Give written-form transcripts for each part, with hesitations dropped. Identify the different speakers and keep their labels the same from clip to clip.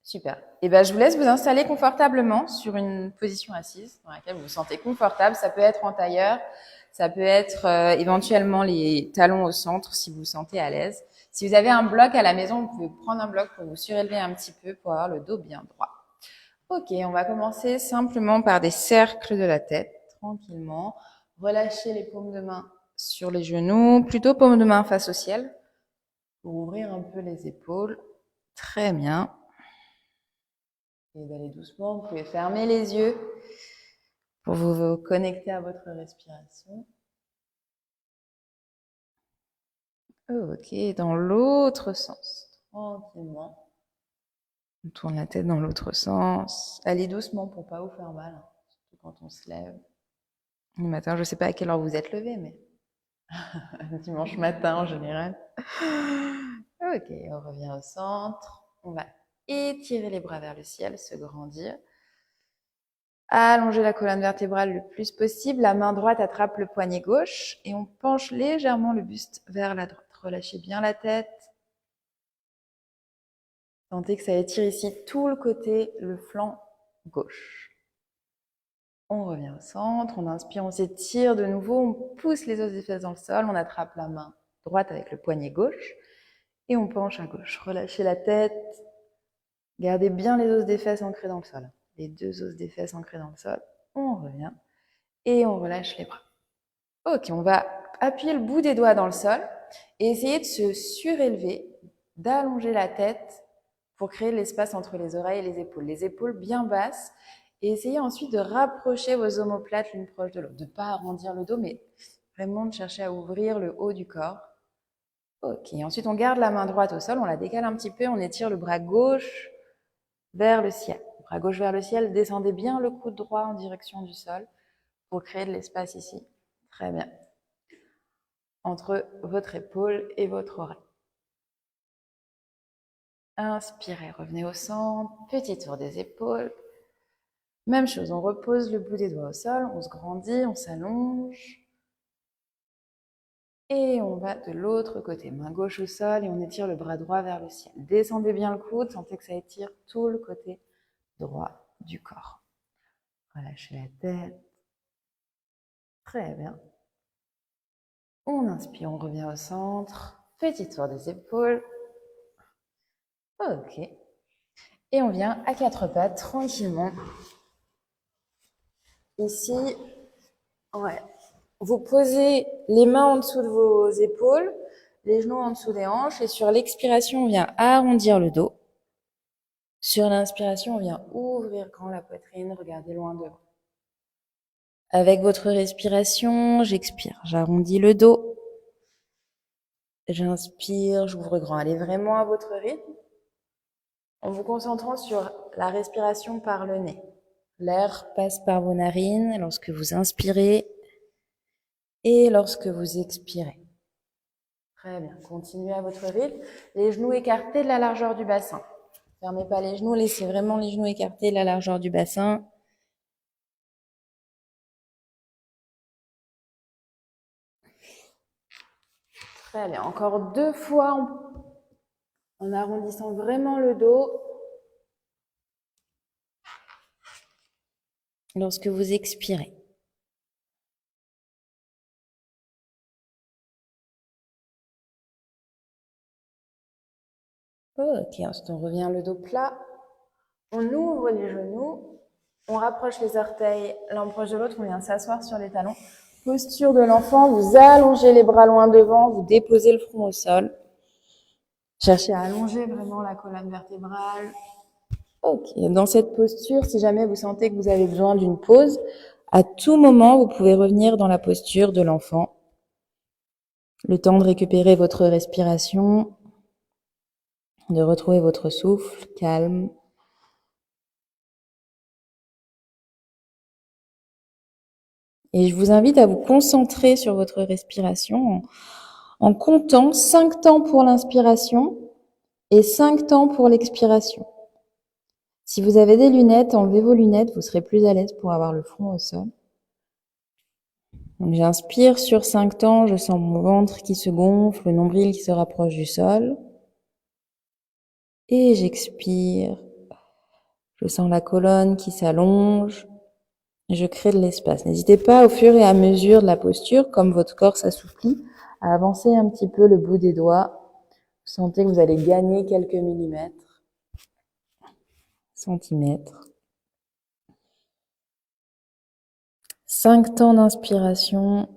Speaker 1: Super. Et ben, je vous laisse vous installer confortablement sur une position assise dans laquelle vous vous sentez confortable. Ça peut être en tailleur, ça peut être éventuellement les talons au centre si vous vous sentez à l'aise. Si vous avez un bloc à la maison, vous pouvez prendre un bloc pour vous surélever un petit peu pour avoir le dos bien droit. Ok, on va commencer simplement par des cercles de la tête, tranquillement. Relâchez les paumes de main sur les genoux, plutôt paumes de main face au ciel, pour ouvrir un peu les épaules. Très bien. Et d'aller doucement, vous pouvez fermer les yeux pour vous connecter à votre respiration. Ok, dans l'autre sens, tranquillement. On tourne la tête dans l'autre sens. Allez doucement pour pas vous faire mal, surtout quand on se lève. Le matin, je sais pas à quelle heure vous êtes levé, mais dimanche matin en général. Ok, on revient au centre. On va étirer les bras vers le ciel, se grandir. Allonger la colonne vertébrale le plus possible. La main droite attrape le poignet gauche et on penche légèrement le buste vers la droite. Relâchez bien la tête. Sentez que ça étire ici tout le côté, le flanc gauche. On revient au centre, on inspire, on s'étire de nouveau, on pousse les os des fesses dans le sol, on attrape la main droite avec le poignet gauche et on penche à gauche. Relâchez la tête, gardez bien les os des fesses ancrés dans le sol. Les deux os des fesses ancrés dans le sol. On revient et on relâche les bras. Ok, on va appuyer le bout des doigts dans le sol et essayer de se surélever, d'allonger la tête pour créer l'espace entre les oreilles et les épaules bien basses. Et essayez ensuite de rapprocher vos omoplates l'une proche de l'autre. De ne pas arrondir le dos, mais vraiment de chercher à ouvrir le haut du corps. Ok, ensuite on garde la main droite au sol, on la décale un petit peu, on étire le bras gauche vers le ciel. Bras gauche vers le ciel, descendez bien le coude droit en direction du sol pour créer de l'espace ici. Très bien. Entre votre épaule et votre oreille. Inspirez, revenez au centre, petit tour des épaules. Même chose, on repose le bout des doigts au sol, on se grandit, on s'allonge. Et on va de l'autre côté, main gauche au sol et on étire le bras droit vers le ciel. Descendez bien le coude, sentez que ça étire tout le côté droit du corps. Relâchez la tête. Très bien. On inspire, on revient au centre. Petit tour des épaules. Ok. Et on vient à quatre pattes, tranquillement. Ici, ouais. Vous posez les mains en dessous de vos épaules, les genoux en dessous des hanches, et sur l'expiration, on vient arrondir le dos. Sur l'inspiration, on vient ouvrir grand la poitrine, regardez loin devant. Avec votre respiration, j'expire, j'arrondis le dos. J'inspire, j'ouvre grand. Allez vraiment à votre rythme, en vous concentrant sur la respiration par le nez. L'air passe par vos narines lorsque vous inspirez et lorsque vous expirez. Très bien, continuez à votre rythme. Les genoux écartés de la largeur du bassin. Fermez pas les genoux, laissez vraiment les genoux écartés de la largeur du bassin. Très bien, encore 2 fois en arrondissant vraiment le dos. Lorsque vous expirez. Ok, ensuite on revient le dos plat. On ouvre les genoux. On rapproche les orteils l'un proche de l'autre. On vient s'asseoir sur les talons. Posture de l'enfant. Vous allongez les bras loin devant. Vous déposez le front au sol. Cherchez à allonger vraiment la colonne vertébrale. Ok, dans cette posture, si jamais vous sentez que vous avez besoin d'une pause, à tout moment, vous pouvez revenir dans la posture de l'enfant. Le temps de récupérer votre respiration, de retrouver votre souffle calme. Et je vous invite à vous concentrer sur votre respiration en comptant 5 temps pour l'inspiration et 5 temps pour l'expiration. Si vous avez des lunettes, enlevez vos lunettes, vous serez plus à l'aise pour avoir le front au sol. Donc j'inspire sur 5 temps, je sens mon ventre qui se gonfle, le nombril qui se rapproche du sol. Et j'expire. Je sens la colonne qui s'allonge. Je crée de l'espace. N'hésitez pas au fur et à mesure de la posture, comme votre corps s'assouplit, à avancer un petit peu le bout des doigts. Vous sentez que vous allez gagner quelques millimètres, centimètres. 5 temps d'inspiration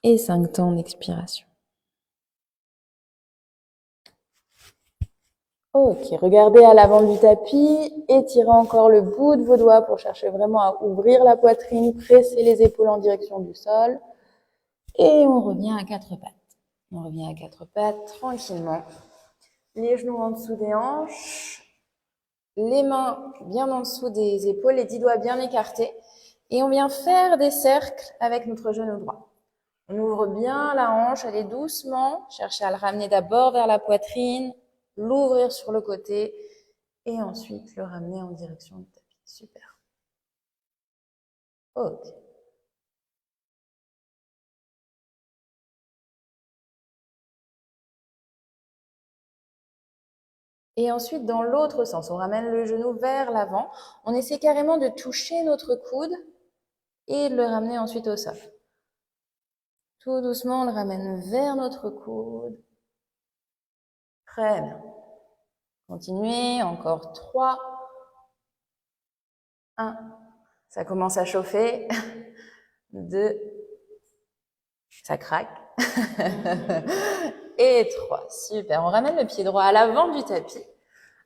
Speaker 1: et 5 temps d'expiration. Ok, regardez à l'avant du tapis, étirez encore le bout de vos doigts pour chercher vraiment à ouvrir la poitrine, presser les épaules en direction du sol. Et on revient à 4 pattes. On revient à 4 pattes tranquillement. Les genoux en dessous des hanches, les mains bien en dessous des épaules, les 10 doigts bien écartés. Et on vient faire des cercles avec notre genou droit. On ouvre bien la hanche, allez doucement, cherchez à le ramener d'abord vers la poitrine, l'ouvrir sur le côté et ensuite le ramener en direction du tapis. Super. Ok. Et ensuite, dans l'autre sens, on ramène le genou vers l'avant. On essaie carrément de toucher notre coude et de le ramener ensuite au sol. Tout doucement, on le ramène vers notre coude. Très bien. Continuez, encore 3. 1. Ça commence à chauffer. 2. Ça craque. Et 3. Super. On ramène le pied droit à l'avant du tapis.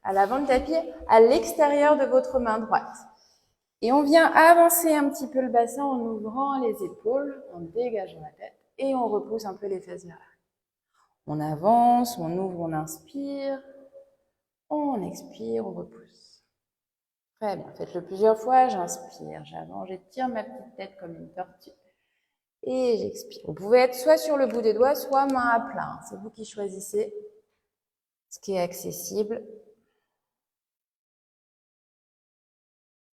Speaker 1: À l'avant du tapis, à l'extérieur de votre main droite. Et on vient avancer un petit peu le bassin en ouvrant les épaules, en dégageant la tête. Et on repousse un peu les fesses vers l'arrière. On avance, on ouvre, on inspire. On expire, on repousse. Très bien. Faites-le plusieurs fois. J'inspire, j'avance, j'étire ma petite tête comme une tortue. Et j'expire. Vous pouvez être soit sur le bout des doigts, soit main à plat. C'est vous qui choisissez ce qui est accessible.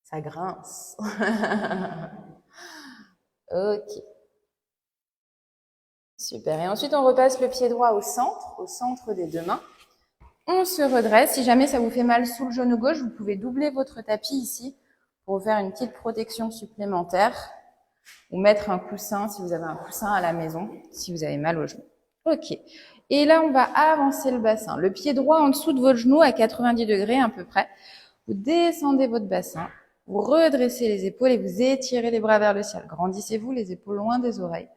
Speaker 1: Ça grince. Ok. Super. Et ensuite, on repasse le pied droit au centre des deux mains. On se redresse. Si jamais ça vous fait mal sous le genou gauche, vous pouvez doubler votre tapis ici pour vous faire une petite protection supplémentaire ou mettre un coussin si vous avez un coussin à la maison, si vous avez mal au genou. Ok. Et là, on va avancer le bassin. Le pied droit en dessous de votre genou à 90 degrés à peu près. Vous descendez votre bassin, vous redressez les épaules et vous étirez les bras vers le ciel. Grandissez-vous, les épaules loin des oreilles.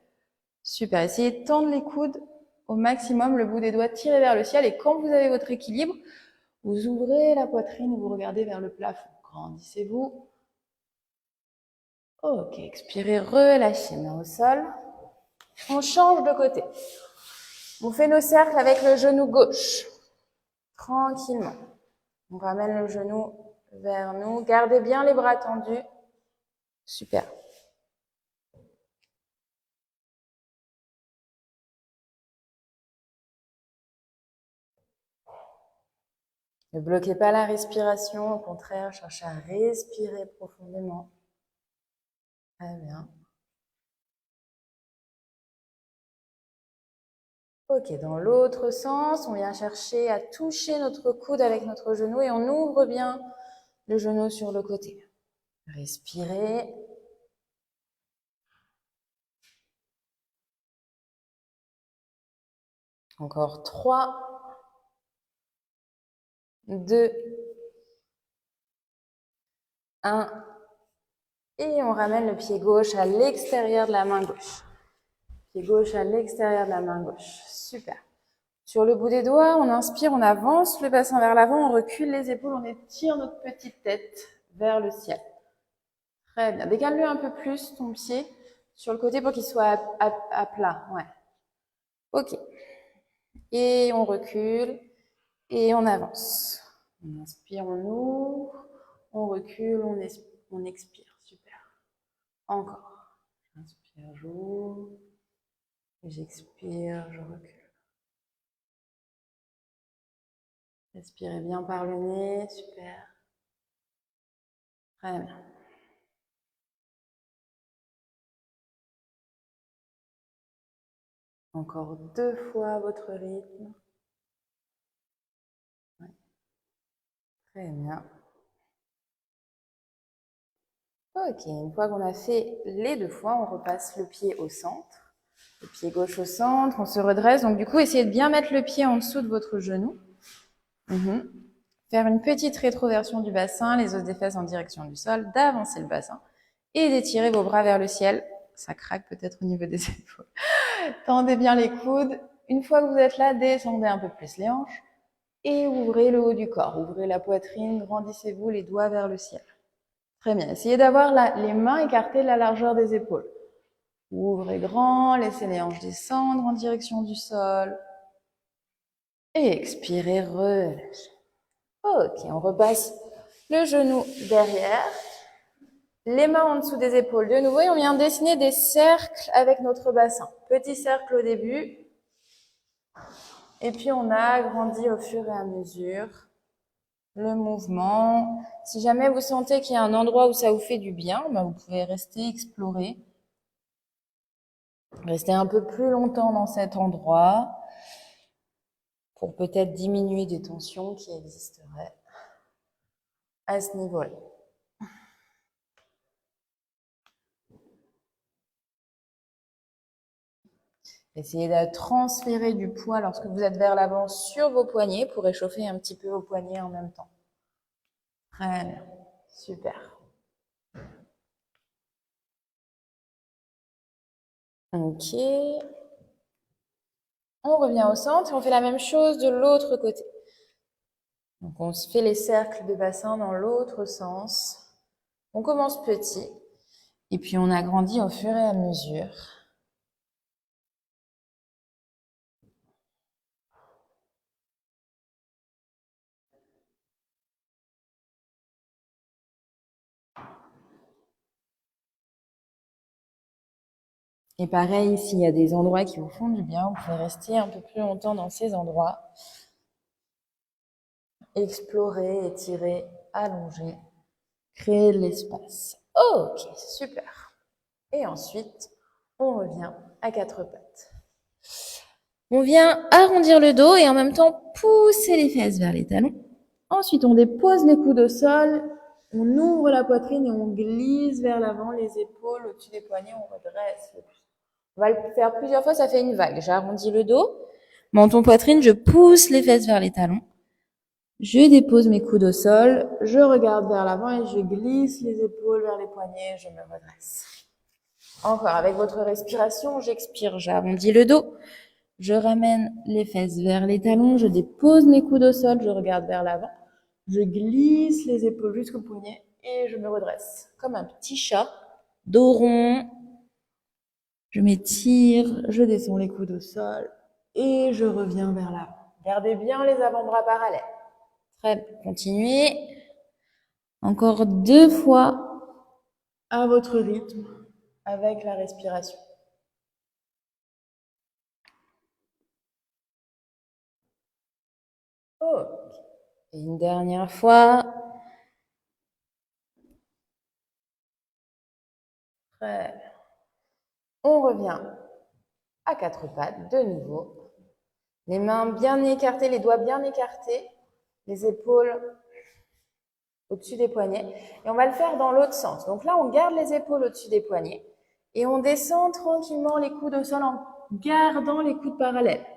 Speaker 1: Super. Essayez de tendre les coudes au maximum, le bout des doigts tiré vers le ciel. Et quand vous avez votre équilibre, vous ouvrez la poitrine et vous regardez vers le plafond. Grandissez-vous. Ok, expirez, relâchez, main au sol. On change de côté. On fait nos cercles avec le genou gauche. Tranquillement. On ramène le genou vers nous. Gardez bien les bras tendus. Super. Ne bloquez pas la respiration. Au contraire, cherchez à respirer profondément. Très bien. Ok, dans l'autre sens, on vient chercher à toucher notre coude avec notre genou et on ouvre bien le genou sur le côté. Respirez. Encore 3, 2, 1. Et on ramène le pied gauche à l'extérieur de la main gauche. Pied gauche à l'extérieur de la main gauche. Super. Sur le bout des doigts, on inspire, on avance le bassin vers l'avant, on recule les épaules, on étire notre petite tête vers le ciel. Très bien. Décale-le un peu plus, ton pied, sur le côté pour qu'il soit à plat. Ouais. Ok. Et on recule et on avance. On inspire, on ouvre, on recule, on expire. Super. Encore. J'inspire, j'ouvre. J'expire, je recule. Respirez bien par le nez, super. Très bien. Encore 2 fois votre rythme. Ouais. Très bien. Ok, une fois qu'on a fait les 2 fois, on repasse le pied au centre. Le pied gauche au centre, on se redresse. Donc du coup, essayez de bien mettre le pied en dessous de votre genou. Faire une petite rétroversion du bassin, les os des fesses en direction du sol, d'avancer le bassin et d'étirer vos bras vers le ciel. Ça craque peut-être au niveau des épaules. Tendez bien les coudes. Une fois que vous êtes là, descendez un peu plus les hanches et ouvrez le haut du corps. Ouvrez la poitrine, grandissez-vous les doigts vers le ciel. Très bien. Essayez d'avoir les mains écartées de la largeur des épaules. Ouvrez grand, laissez les hanches descendre en direction du sol. Et expirez, relâchez. Ok, on repasse le genou derrière, les mains en dessous des épaules de nouveau et on vient dessiner des cercles avec notre bassin. Petit cercle au début et puis on agrandit au fur et à mesure le mouvement. Si jamais vous sentez qu'il y a un endroit où ça vous fait du bien, vous pouvez rester explorer. Restez un peu plus longtemps dans cet endroit pour peut-être diminuer des tensions qui existeraient à ce niveau-là. Essayez de transférer du poids lorsque vous êtes vers l'avant sur vos poignets pour réchauffer un petit peu vos poignets en même temps. Très bien, super. Ok. On revient au centre et on fait la même chose de l'autre côté. Donc on se fait les cercles de bassin dans l'autre sens. On commence petit et puis on agrandit au fur et à mesure. Et pareil, s'il y a des endroits qui vous font du bien, vous pouvez rester un peu plus longtemps dans ces endroits. Explorer, étirer, allonger, créer de l'espace. Ok, super. Et ensuite, on revient à 4 pattes. On vient arrondir le dos et en même temps pousser les fesses vers les talons. Ensuite, on dépose les coudes au sol, on ouvre la poitrine et on glisse vers l'avant, les épaules au-dessus des poignets, on redresse le buste. On va le faire plusieurs fois, ça fait une vague. J'arrondis le dos, menton poitrine, je pousse les fesses vers les talons. Je dépose mes coudes au sol, je regarde vers l'avant et je glisse les épaules vers les poignets, je me redresse. Encore, avec votre respiration, j'expire, j'arrondis le dos, je ramène les fesses vers les talons, je dépose mes coudes au sol, je regarde vers l'avant, je glisse les épaules jusqu'au poignet et je me redresse. Comme un petit chat, dos rond, je m'étire, je descends les coudes au sol et je reviens vers l'avant. Gardez bien les avant-bras parallèles. Très bien, continuez. Encore 2 fois à votre rythme avec la respiration. Ok. Et une dernière fois. Très bien. On revient à 4 pattes de nouveau. Les mains bien écartées, les doigts bien écartés, les épaules au-dessus des poignets. Et on va le faire dans l'autre sens. Donc là, on garde les épaules au-dessus des poignets et on descend tranquillement les coudes au sol en gardant les coudes parallèles.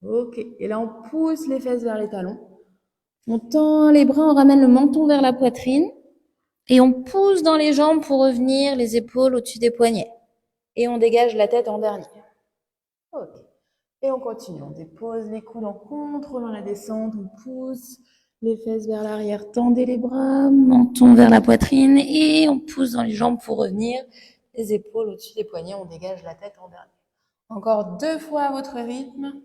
Speaker 1: Ok. Et là, on pousse les fesses vers les talons. On tend les bras, on ramène le menton vers la poitrine et on pousse dans les jambes pour revenir les épaules au-dessus des poignets. Et on dégage la tête en dernier. Ok. Et on continue. On dépose les coudes en contrôlant la descente. On pousse les fesses vers l'arrière. Tendez les bras, menton vers la poitrine et on pousse dans les jambes pour revenir les épaules au-dessus des poignets. On dégage la tête en dernier. Encore 2 fois à votre rythme.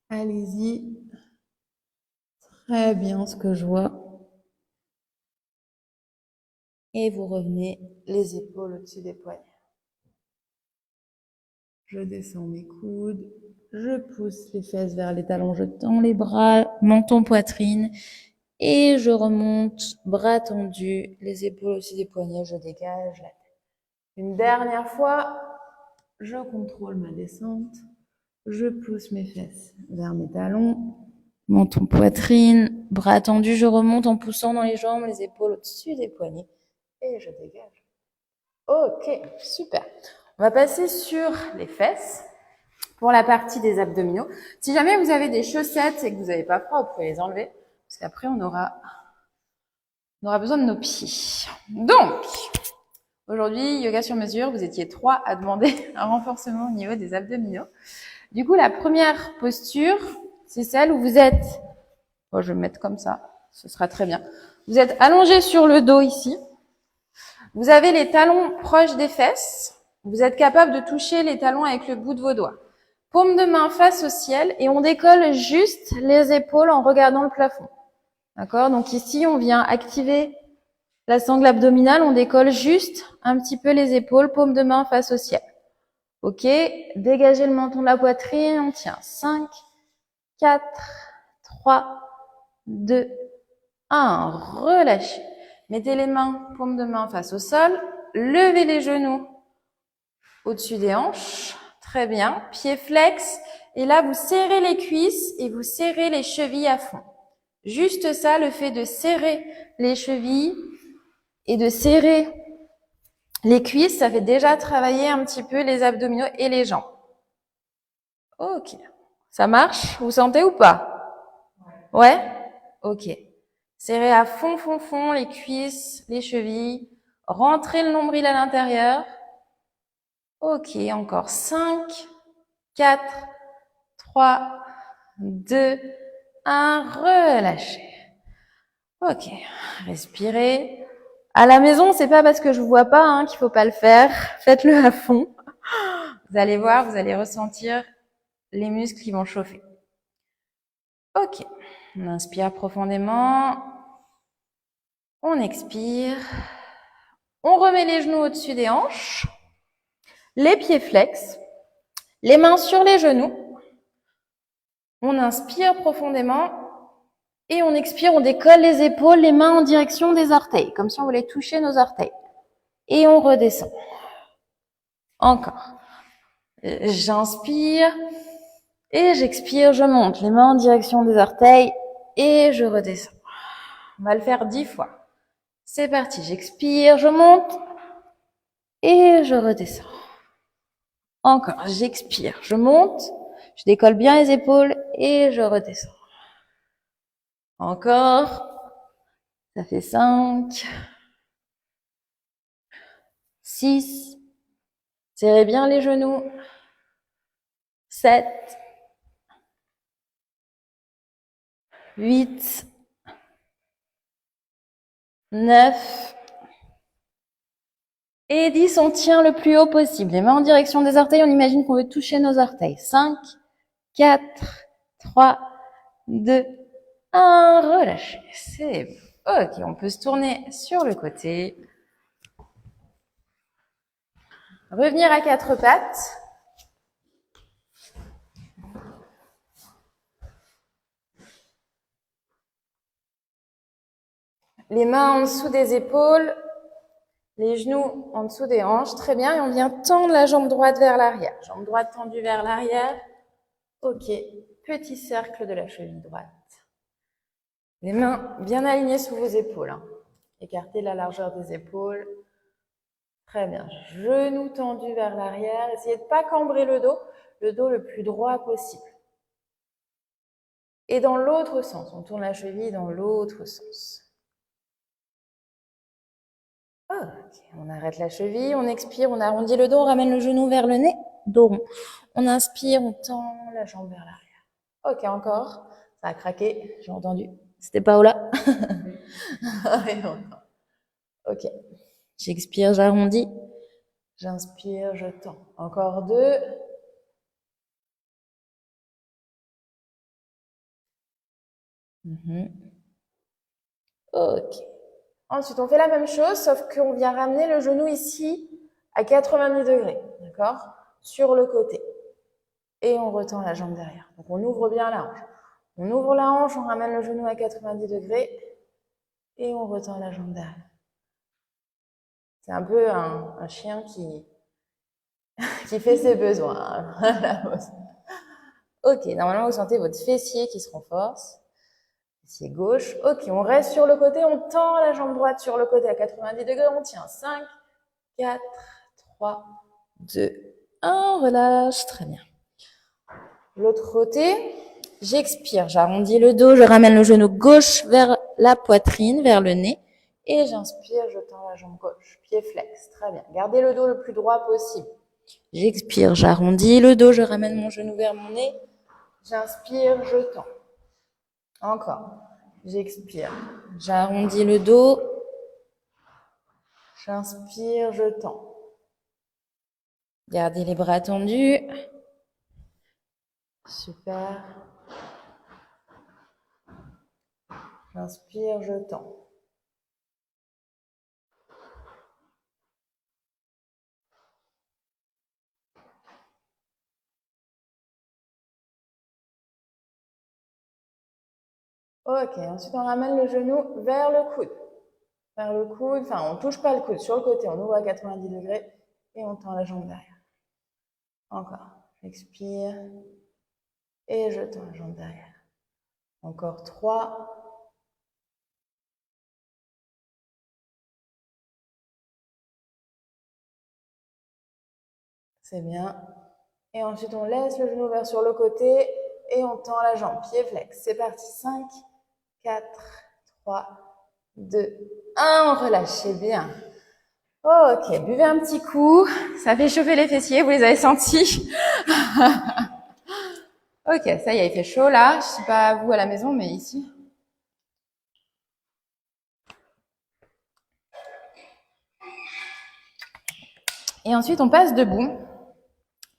Speaker 1: Allez-y. Très bien ce que je vois. Et vous revenez les épaules au-dessus des poignets. Je descends mes coudes, je pousse les fesses vers les talons, je tends les bras, menton, poitrine, et je remonte, bras tendus, les épaules au-dessus des poignets, je dégage la tête. Une dernière fois, je contrôle ma descente, je pousse mes fesses vers mes talons, menton, poitrine, bras tendus, je remonte en poussant dans les jambes, les épaules au-dessus des poignets, et je dégage. Ok, super. On va passer sur les fesses pour la partie des abdominaux. Si jamais vous avez des chaussettes et que vous n'avez pas froid, vous pouvez les enlever parce qu'après on aura besoin de nos pieds. Donc, aujourd'hui, yoga sur mesure, vous étiez 3 à demander un renforcement au niveau des abdominaux. Du coup, la première posture, c'est celle où vous êtes, bon, je vais me mettre comme ça, ce sera très bien. Vous êtes allongé sur le dos ici. Vous avez les talons proches des fesses. Vous êtes capable de toucher les talons avec le bout de vos doigts. Paume de main face au ciel et on décolle juste les épaules en regardant le plafond. D'accord? Donc ici, on vient activer la sangle abdominale, on décolle juste un petit peu les épaules, paume de main face au ciel. Ok? Dégagez le menton de la poitrine, on tient. 5, 4, 3, 2, 1. Relâchez. Mettez les mains, paume de main face au sol. Levez les genoux au-dessus des hanches. Très bien. Pieds flex. Et là, vous serrez les cuisses et vous serrez les chevilles à fond. Juste ça, le fait de serrer les chevilles et de serrer les cuisses, ça fait déjà travailler un petit peu les abdominaux et les jambes. Ok. Ça marche? Vous sentez ou pas? Ouais? Ok. Serrez à fond, fond, fond les cuisses, les chevilles. Rentrez le nombril à l'intérieur. Ok, encore 5, 4, 3, 2, 1. Relâchez. Ok. Respirez. À la maison, c'est pas parce que je vous vois pas qu'il faut pas le faire. Faites-le à fond. Vous allez voir, vous allez ressentir les muscles qui vont chauffer. Ok. On inspire profondément. On expire. On remet les genoux au-dessus des hanches. Les pieds flex. Les mains sur les genoux. On inspire profondément. Et on expire, on décolle les épaules, les mains en direction des orteils. Comme si on voulait toucher nos orteils. Et on redescend. Encore. J'inspire. Et j'expire, je monte. Les mains en direction des orteils. Et je redescends. On va le faire 10 fois. C'est parti, j'expire, je monte et je redescends. Encore, j'expire, je monte, je décolle bien les épaules et je redescends. Encore, ça fait 5, 6, serrez bien les genoux, 7, 8, 9, et 10, on tient le plus haut possible. Les mains en direction des orteils, on imagine qu'on veut toucher nos orteils. 5, 4, 3, 2, 1, relâchez. C'est bon. Ok, on peut se tourner sur le côté. Revenir à 4 pattes. Les mains en dessous des épaules. Les genoux en dessous des hanches. Très bien. Et on vient tendre la jambe droite vers l'arrière. Jambe droite tendue vers l'arrière. Ok. Petit cercle de la cheville droite. Les mains bien alignées sous vos épaules. Écartez la largeur des épaules. Très bien. Genoux tendus vers l'arrière. Essayez de ne pas cambrer le dos le plus droit possible. Et dans l'autre sens. On tourne la cheville dans l'autre sens. Ok, on arrête la cheville, on expire, on arrondit le dos, on ramène le genou vers le nez, dos rond. On inspire, on tend la jambe vers l'arrière. Ok, encore. Ça a craqué, j'ai entendu. C'était Paola. Ok. J'expire, j'arrondis. J'inspire, je tends. Encore 2. Ok. Ensuite, on fait la même chose, sauf qu'on vient ramener le genou ici à 90 degrés, d'accord? Sur le côté. Et on retend la jambe derrière. Donc, on ouvre bien la hanche. On ouvre la hanche, on ramène le genou à 90 degrés et on retend la jambe derrière. C'est un peu un chien qui fait ses besoins. Ok, normalement, vous sentez votre fessier qui se renforce. Fessier gauche. Ok, on reste sur le côté, on tend la jambe droite sur le côté à 90 degrés, on tient. 5, 4, 3, 2, 1. Relâche, très bien. L'autre côté, j'expire, j'arrondis le dos, je ramène le genou gauche vers la poitrine, vers le nez. Et j'inspire, je tends la jambe gauche, pied flex, très bien. Gardez le dos le plus droit possible. J'expire, j'arrondis le dos, je ramène mon genou vers mon nez. J'inspire, je tends. Encore. J'expire, j'arrondis le dos. J'inspire, je tends. Gardez les bras tendus. Super. J'inspire, je tends. Ok, ensuite on ramène le genou vers le coude. Vers le coude, enfin on ne touche pas le coude, sur le côté, on ouvre à 90 degrés et on tend la jambe derrière. Encore, j'expire et je tends la jambe derrière. Encore 3. C'est bien. Et ensuite on laisse le genou vers sur le côté et on tend la jambe, pied flex. C'est parti, 5, 4, 3, 2, 1, relâchez bien. Ok, buvez un petit coup, ça fait chauffer les fessiers, vous les avez sentis? Ok, ça y est, il fait chaud là, je sais pas vous à la maison, mais ici. Et ensuite, on passe debout,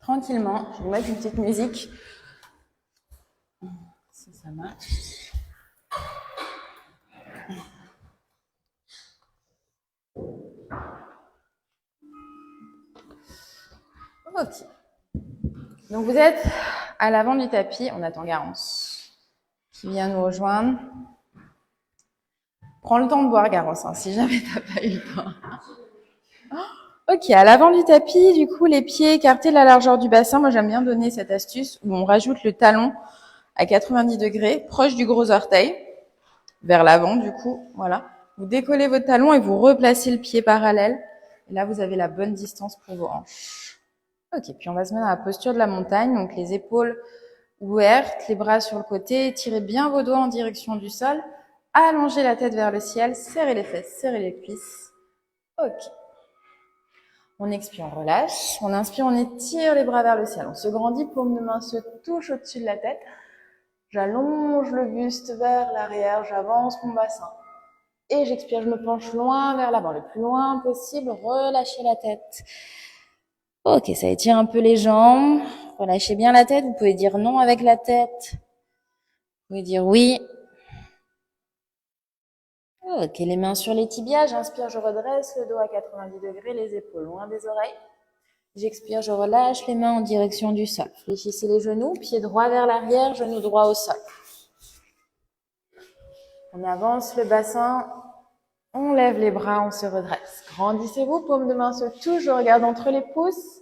Speaker 1: tranquillement. Je vais vous mettre une petite musique. Si ça marche. Ok. Donc vous êtes à l'avant du tapis, on attend Garance qui vient nous rejoindre. Prends le temps de boire, Garance, hein, si jamais t'as pas eu le temps. Ok, à l'avant du tapis, du coup, les pieds écartés de la largeur du bassin. Moi, j'aime bien donner cette astuce où on rajoute le talon à 90 degrés, proche du gros orteil, vers l'avant, du coup, voilà. Vous décollez votre talon et vous replacez le pied parallèle. Et là, vous avez la bonne distance pour vos hanches. Ok, puis on va se mettre dans la posture de la montagne, donc les épaules ouvertes, les bras sur le côté, étirez bien vos doigts en direction du sol, allongez la tête vers le ciel, serrez les fesses, serrez les cuisses. Ok. On expire, on relâche. On inspire, on étire les bras vers le ciel. On se grandit, paume de main se touche au-dessus de la tête. J'allonge le buste vers l'arrière, j'avance mon bassin. Et j'expire, je me penche loin vers l'avant, le plus loin possible. Relâchez la tête. Ok, ça étire un peu les jambes. Relâchez bien la tête. Vous pouvez dire non avec la tête. Vous pouvez dire oui. Ok, les mains sur les tibias. J'inspire, je redresse le dos à 90 degrés, les épaules loin des oreilles. J'expire, je relâche les mains en direction du sol. Fléchissez les genoux, pied droit vers l'arrière, genou droit au sol. On avance le bassin, on lève les bras, on se redresse. Grandissez-vous, paume de main se touche, je regarde entre les pouces.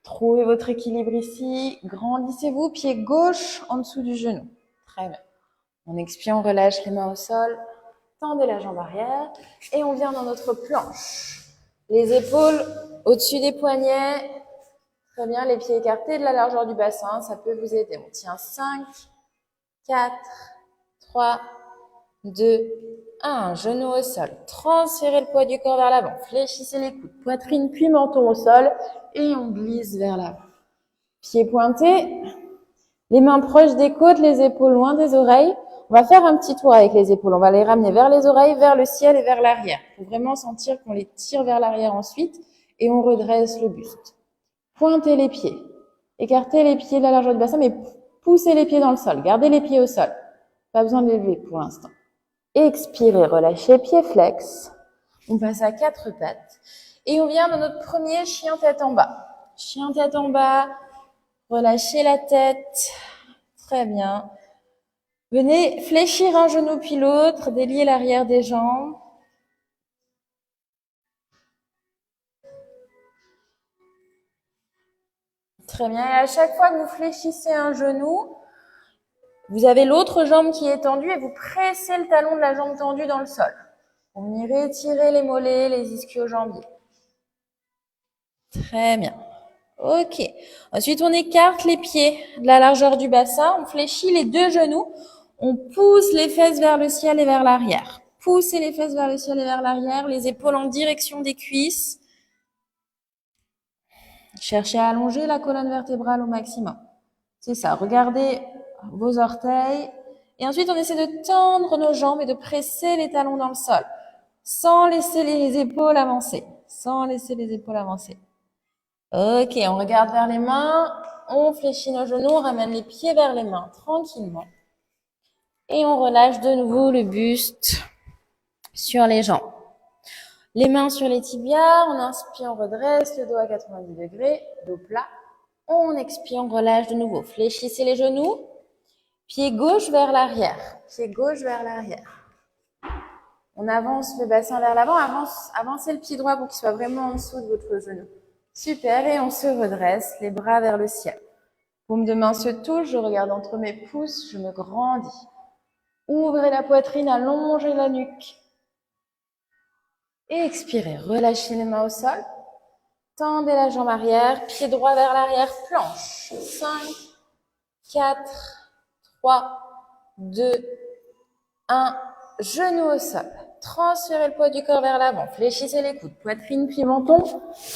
Speaker 1: Trouvez votre équilibre ici. Grandissez-vous, pied gauche en dessous du genou. Très bien. On expire, on relâche les mains au sol. Tendez la jambe arrière et on vient dans notre planche. Les épaules au-dessus des poignets. Très bien, les pieds écartés de la largeur du bassin, ça peut vous aider. On tient 5, 4, 3, 2, 1. Genou au sol. Transférez le poids du corps vers l'avant. Fléchissez les coudes, poitrine puis menton au sol et on glisse vers l'avant. Pieds pointés, les mains proches des côtes, les épaules loin des oreilles. On va faire un petit tour avec les épaules. On va les ramener vers les oreilles, vers le ciel et vers l'arrière. Il faut vraiment sentir qu'on les tire vers l'arrière ensuite et on redresse le buste. Pointez les pieds. Écartez les pieds de la largeur du bassin, mais poussez les pieds dans le sol. Gardez les pieds au sol. Pas besoin de les lever pour l'instant. Expirez, relâchez, pied flex. On passe à 4 pattes. Et on vient dans notre premier chien tête en bas. Chien tête en bas. Relâchez la tête. Très bien. Venez fléchir un genou puis l'autre. Déliez l'arrière des jambes. Très bien. Et à chaque fois que vous fléchissez un genou, vous avez l'autre jambe qui est tendue et vous pressez le talon de la jambe tendue dans le sol. Vous venez étirer les mollets, les ischio-jambiers. Très bien. Ok. Ensuite, on écarte les pieds de la largeur du bassin. On fléchit les deux genoux. On pousse les fesses vers le ciel et vers l'arrière. Poussez les fesses vers le ciel et vers l'arrière. Les épaules en direction des cuisses. Cherchez à allonger la colonne vertébrale au maximum. C'est ça. Regardez vos orteils. Et ensuite, on essaie de tendre nos jambes et de presser les talons dans le sol. Sans laisser les épaules avancer. Sans laisser les épaules avancer. Ok, on regarde vers les mains, on fléchit nos genoux, on ramène les pieds vers les mains tranquillement. Et on relâche de nouveau le buste sur les jambes. Les mains sur les tibias, on inspire, on redresse le dos à 90 degrés, dos plat. On expire, on relâche de nouveau. Fléchissez les genoux, pied gauche vers l'arrière, pied gauche vers l'arrière. On avance le bassin vers l'avant, avancez le pied droit pour qu'il soit vraiment en dessous de votre genou. Super, et on se redresse, les bras vers le ciel. Paume de main se touche, je regarde entre mes pouces, je me grandis. Ouvrez la poitrine, allongez la nuque. Et expirez, relâchez les mains au sol. Tendez la jambe arrière, pied droit vers l'arrière, planche. 5, 4, 3, 2, 1. Genou au sol. Transférez le poids du corps vers l'avant. Fléchissez les coudes, poitrine puis menton.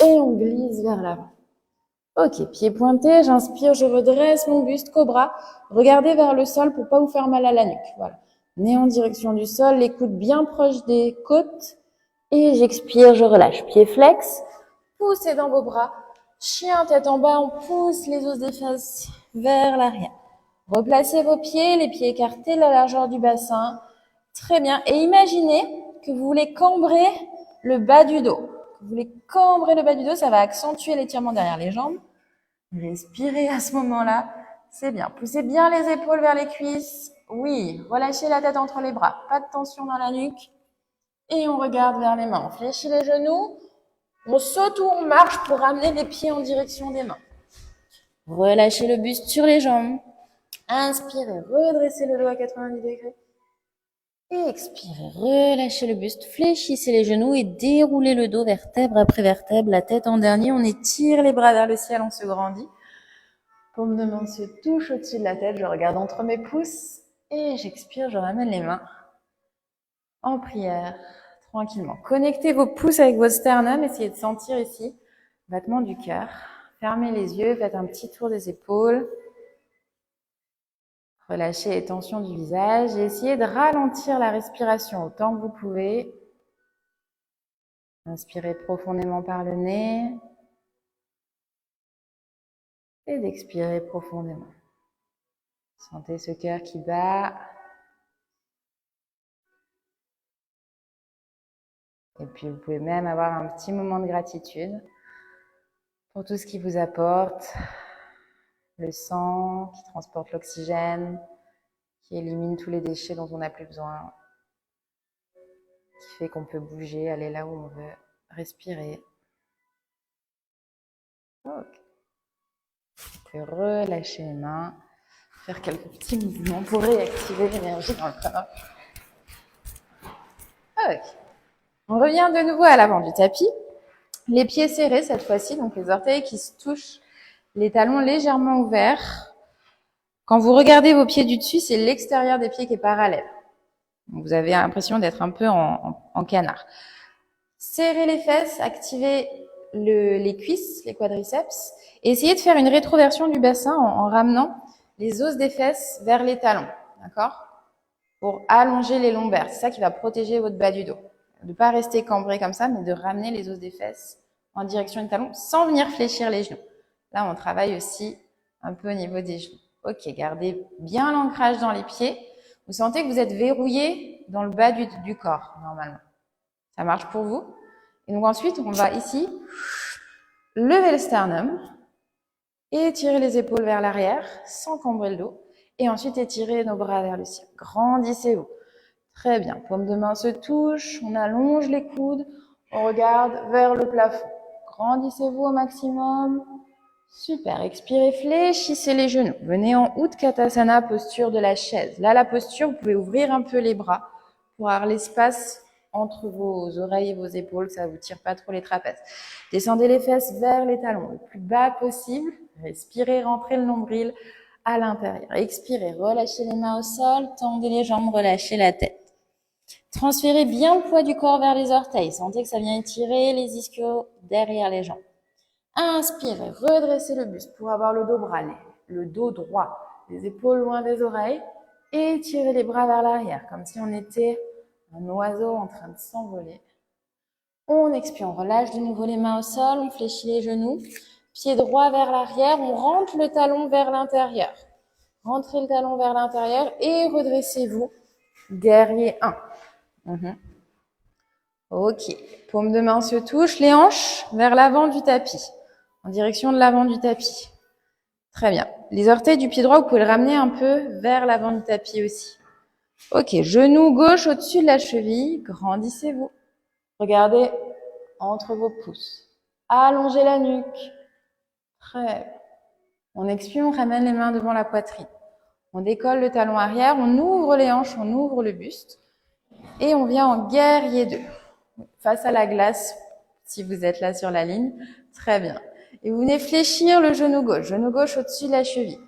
Speaker 1: Et on glisse vers l'avant. Ok, pied pointé, j'inspire, je redresse mon buste, cobra. Regardez vers le sol pour pas vous faire mal à la nuque. Voilà. Nez en direction du sol, les coudes bien proches des côtes. Et j'expire, je relâche. Pied flex, poussez dans vos bras. Chien tête en bas, on pousse les os des fesses vers l'arrière. Replacez vos pieds, les pieds écartés, la largeur du bassin. Très bien. Et imaginez que vous voulez cambrer le bas du dos. Vous voulez cambrer le bas du dos, ça va accentuer l'étirement derrière les jambes. Respirez à ce moment-là. C'est bien. Poussez bien les épaules vers les cuisses. Oui. Relâchez la tête entre les bras. Pas de tension dans la nuque. Et on regarde vers les mains. On fléchit les genoux. On saute ou on marche pour ramener les pieds en direction des mains. Relâchez le buste sur les jambes. Inspirez, redressez le dos à 90 degrés. Et expirez, relâchez le buste, fléchissez les genoux et déroulez le dos vertèbre après vertèbre, la tête en dernier. On étire les bras vers le ciel, on se grandit. Paume de main se touche au-dessus de la tête, je regarde entre mes pouces et j'expire, je ramène les mains en prière, tranquillement. Connectez vos pouces avec votre sternum, essayez de sentir ici, battement du cœur. Fermez les yeux, faites un petit tour des épaules. Relâchez les tensions du visage et essayez de ralentir la respiration autant que vous pouvez. Inspirez profondément par le nez et d'expirer profondément. Sentez ce cœur qui bat. Et puis vous pouvez même avoir un petit moment de gratitude pour tout ce qui vous apporte. Le sang qui transporte l'oxygène, qui élimine tous les déchets dont on n'a plus besoin, qui fait qu'on peut bouger, aller là où on veut, respirer. Ok. Vous pouvez relâcher les mains, faire quelques petits mouvements pour réactiver l'énergie dans le corps. Ok. On revient de nouveau à l'avant du tapis. Les pieds serrés cette fois-ci, donc les orteils qui se touchent, les talons légèrement ouverts. Quand vous regardez vos pieds du dessus, c'est l'extérieur des pieds qui est parallèle. Donc vous avez l'impression d'être un peu en canard. Serrez les fesses, activez les cuisses, les quadriceps, et essayez de faire une rétroversion du bassin en ramenant les os des fesses vers les talons, d'accord? Pour allonger les lombaires, c'est ça qui va protéger votre bas du dos. De ne pas rester cambré comme ça, mais de ramener les os des fesses en direction du talon sans venir fléchir les genoux. Là, on travaille aussi un peu au niveau des genoux. Ok, gardez bien l'ancrage dans les pieds. Vous sentez que vous êtes verrouillé dans le bas du corps, normalement. Ça marche pour vous? Et donc ensuite, on va ici lever le sternum, étirer les épaules vers l'arrière sans cambrer le dos. Et ensuite, étirer nos bras vers le ciel. Grandissez-vous. Très bien. Paume de main se touche, on allonge les coudes, on regarde vers le plafond. Grandissez-vous au maximum. Super. Expirez, fléchissez les genoux. Venez en Utkatasana, posture de la chaise. Là, la posture, vous pouvez ouvrir un peu les bras pour avoir l'espace entre vos oreilles et vos épaules, que ça ne vous tire pas trop les trapèzes. Descendez les fesses vers les talons le plus bas possible. Respirez, rentrez le nombril à l'intérieur. Expirez, relâchez les mains au sol, tendez les jambes, relâchez la tête. Transférez bien le poids du corps vers les orteils. Sentez que ça vient étirer les ischios derrière les jambes. Inspirez, redressez le buste pour avoir le dos bralé, le dos droit, les épaules loin des oreilles. Et étirez les bras vers l'arrière, comme si on était un oiseau en train de s'envoler. On expire, on relâche de nouveau les mains au sol, on fléchit les genoux. Pied droit vers l'arrière, on rentre le talon vers l'intérieur. Rentrez le talon vers l'intérieur et redressez-vous. Guerrier 1. Ok, paume de main se touche, les hanches vers l'avant du tapis, en direction de l'avant du tapis. Très bien. Les orteils du pied droit, vous pouvez le ramener un peu vers l'avant du tapis aussi. Ok, genou gauche au-dessus de la cheville, grandissez-vous. Regardez entre vos pouces. Allongez la nuque. Très bien. On expire, on ramène les mains devant la poitrine. On décolle le talon arrière, on ouvre les hanches, on ouvre le buste. Et on vient en guerrier 2. Face à la glace, si vous êtes là sur la ligne. Très bien. Et vous venez fléchir le genou gauche au-dessus de la cheville.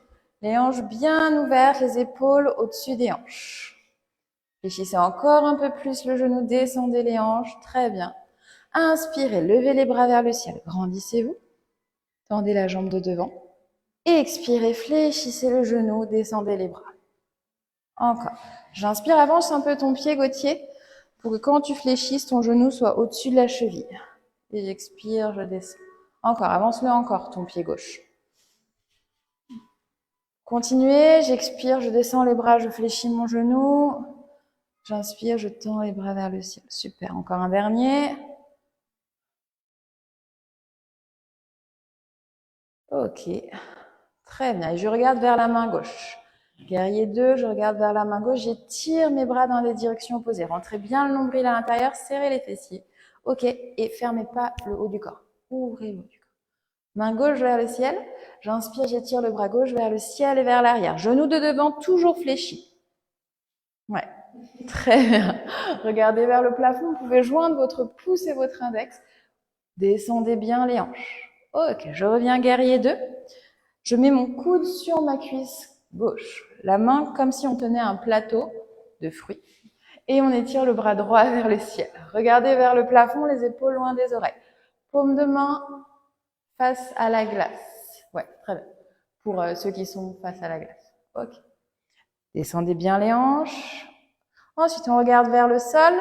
Speaker 1: Les hanches bien ouvertes, les épaules au-dessus des hanches. Fléchissez encore un peu plus le genou, descendez les hanches, très bien. Inspirez, levez les bras vers le ciel, grandissez-vous. Tendez la jambe de devant. Et expirez, fléchissez le genou, descendez les bras. Encore. J'inspire, avance un peu ton pied, Gauthier, pour que quand tu fléchisses, ton genou soit au-dessus de la cheville. Et j'expire, je descends. Encore, avance-le encore, ton pied gauche. Continuez, j'expire, je descends les bras, je fléchis mon genou. J'inspire, je tends les bras vers le ciel. Super, encore un dernier. Ok, très bien. Et je regarde vers la main gauche. Guerrier 2, je regarde vers la main gauche, j'étire mes bras dans les directions opposées. Rentrez bien le nombril à l'intérieur, serrez les fessiers. Ok, et fermez pas le haut du corps. Ouvrez le haut du corps. Main gauche vers le ciel. J'inspire, j'étire le bras gauche vers le ciel et vers l'arrière. Genou de devant, toujours fléchi. Ouais, très bien. Regardez vers le plafond, vous pouvez joindre votre pouce et votre index. Descendez bien les hanches. Ok, je reviens guerrier 2. Je mets mon coude sur ma cuisse gauche. La main comme si on tenait un plateau de fruits. Et on étire le bras droit vers le ciel. Regardez vers le plafond, les épaules loin des oreilles. Paume de main face à la glace. Ouais, très bien. Pour ceux qui sont face à la glace. Ok. Descendez bien les hanches. Ensuite, on regarde vers le sol.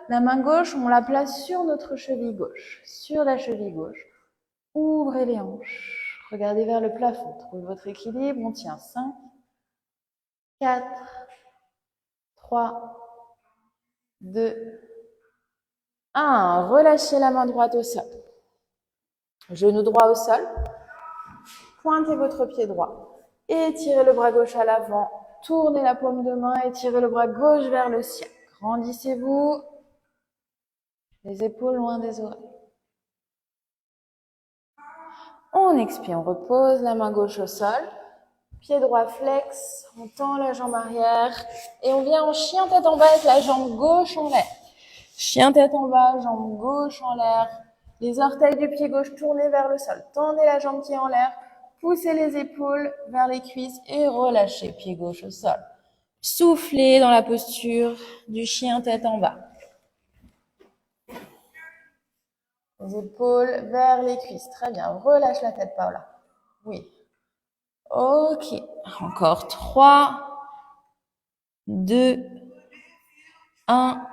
Speaker 1: La main gauche, on la place sur notre cheville gauche. Sur la cheville gauche. Ouvrez les hanches. Regardez vers le plafond. Trouvez votre équilibre. On tient 5, 4, 3, 2, 1. Relâchez la main droite au sol. Genou droit au sol. Pointez votre pied droit. Étirez le bras gauche à l'avant. Tournez la paume de main. Étirez le bras gauche vers le ciel. Grandissez-vous. Les épaules loin des oreilles. On expire, on repose la main gauche au sol. Pied droit flex, on tend la jambe arrière et on vient en chien tête en bas avec la jambe gauche en l'air. Chien tête en bas, jambe gauche en l'air. Les orteils du pied gauche tournés vers le sol. Tendez la jambe qui est en l'air. Poussez les épaules vers les cuisses et relâchez pied gauche au sol. Soufflez dans la posture du chien tête en bas. Les épaules vers les cuisses. Très bien. Relâche la tête, Paola. Oui. Ok. Encore 3, 2, 1.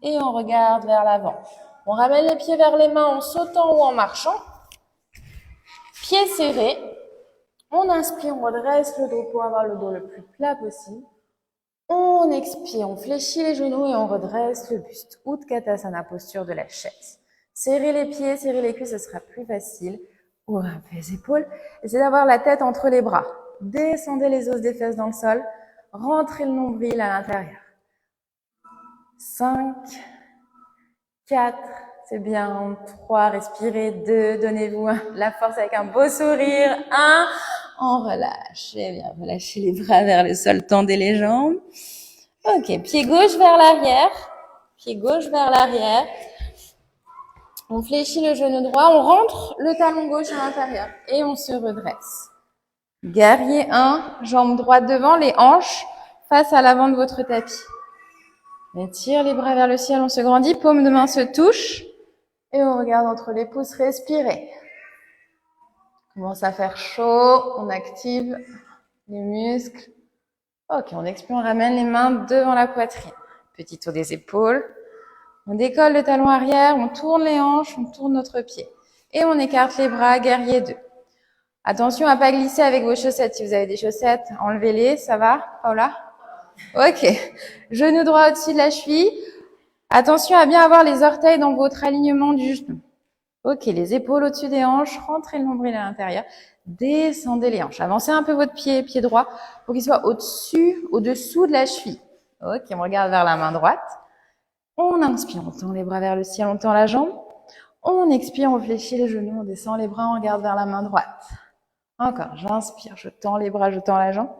Speaker 1: Et on regarde vers l'avant. On ramène les pieds vers les mains en sautant ou en marchant. Pieds serrés. On inspire, on redresse le dos pour avoir le dos le plus plat possible. On expire, on fléchit les genoux et on redresse le buste. Utkatasana, posture de la chaise. Serrez les pieds, serrez les cuisses, ce sera plus facile. Ouvrez un peu les épaules. Essayez d'avoir la tête entre les bras. Descendez les os des fesses dans le sol. Rentrez le nombril à l'intérieur. 5, 4, c'est bien. 3, respirez. 2, donnez-vous la force avec un beau sourire. 1, on relâche. Et bien, relâchez les bras vers le sol, tendez les jambes. Ok, pied gauche vers l'arrière. Pied gauche vers l'arrière. On fléchit le genou droit, on rentre le talon gauche à l'intérieur et on se redresse. Guerrier 1, jambe droite devant, les hanches face à l'avant de votre tapis. On étire les bras vers le ciel, on se grandit, paume de main se touche et on regarde entre les pouces, respirez. On commence à faire chaud, on active les muscles. Ok, on expire, on ramène les mains devant la poitrine. Petit tour des épaules. On décolle le talon arrière, on tourne les hanches, on tourne notre pied. Et on écarte les bras, guerrier 2. Attention à pas glisser avec vos chaussettes. Si vous avez des chaussettes, enlevez-les, ça va, Paola? Ok. Genou droit au-dessus de la cheville. Attention à bien avoir les orteils dans votre alignement du genou. Ok, les épaules au-dessus des hanches, rentrez le nombril à l'intérieur. Descendez les hanches. Avancez un peu votre pied droit pour qu'il soit au-dessous de la cheville. Ok, on regarde vers la main droite. On inspire, on tend les bras vers le ciel, on tend la jambe. On expire, on fléchit les genoux, on descend les bras, on regarde vers la main droite. Encore, j'inspire, je tends les bras, je tends la jambe.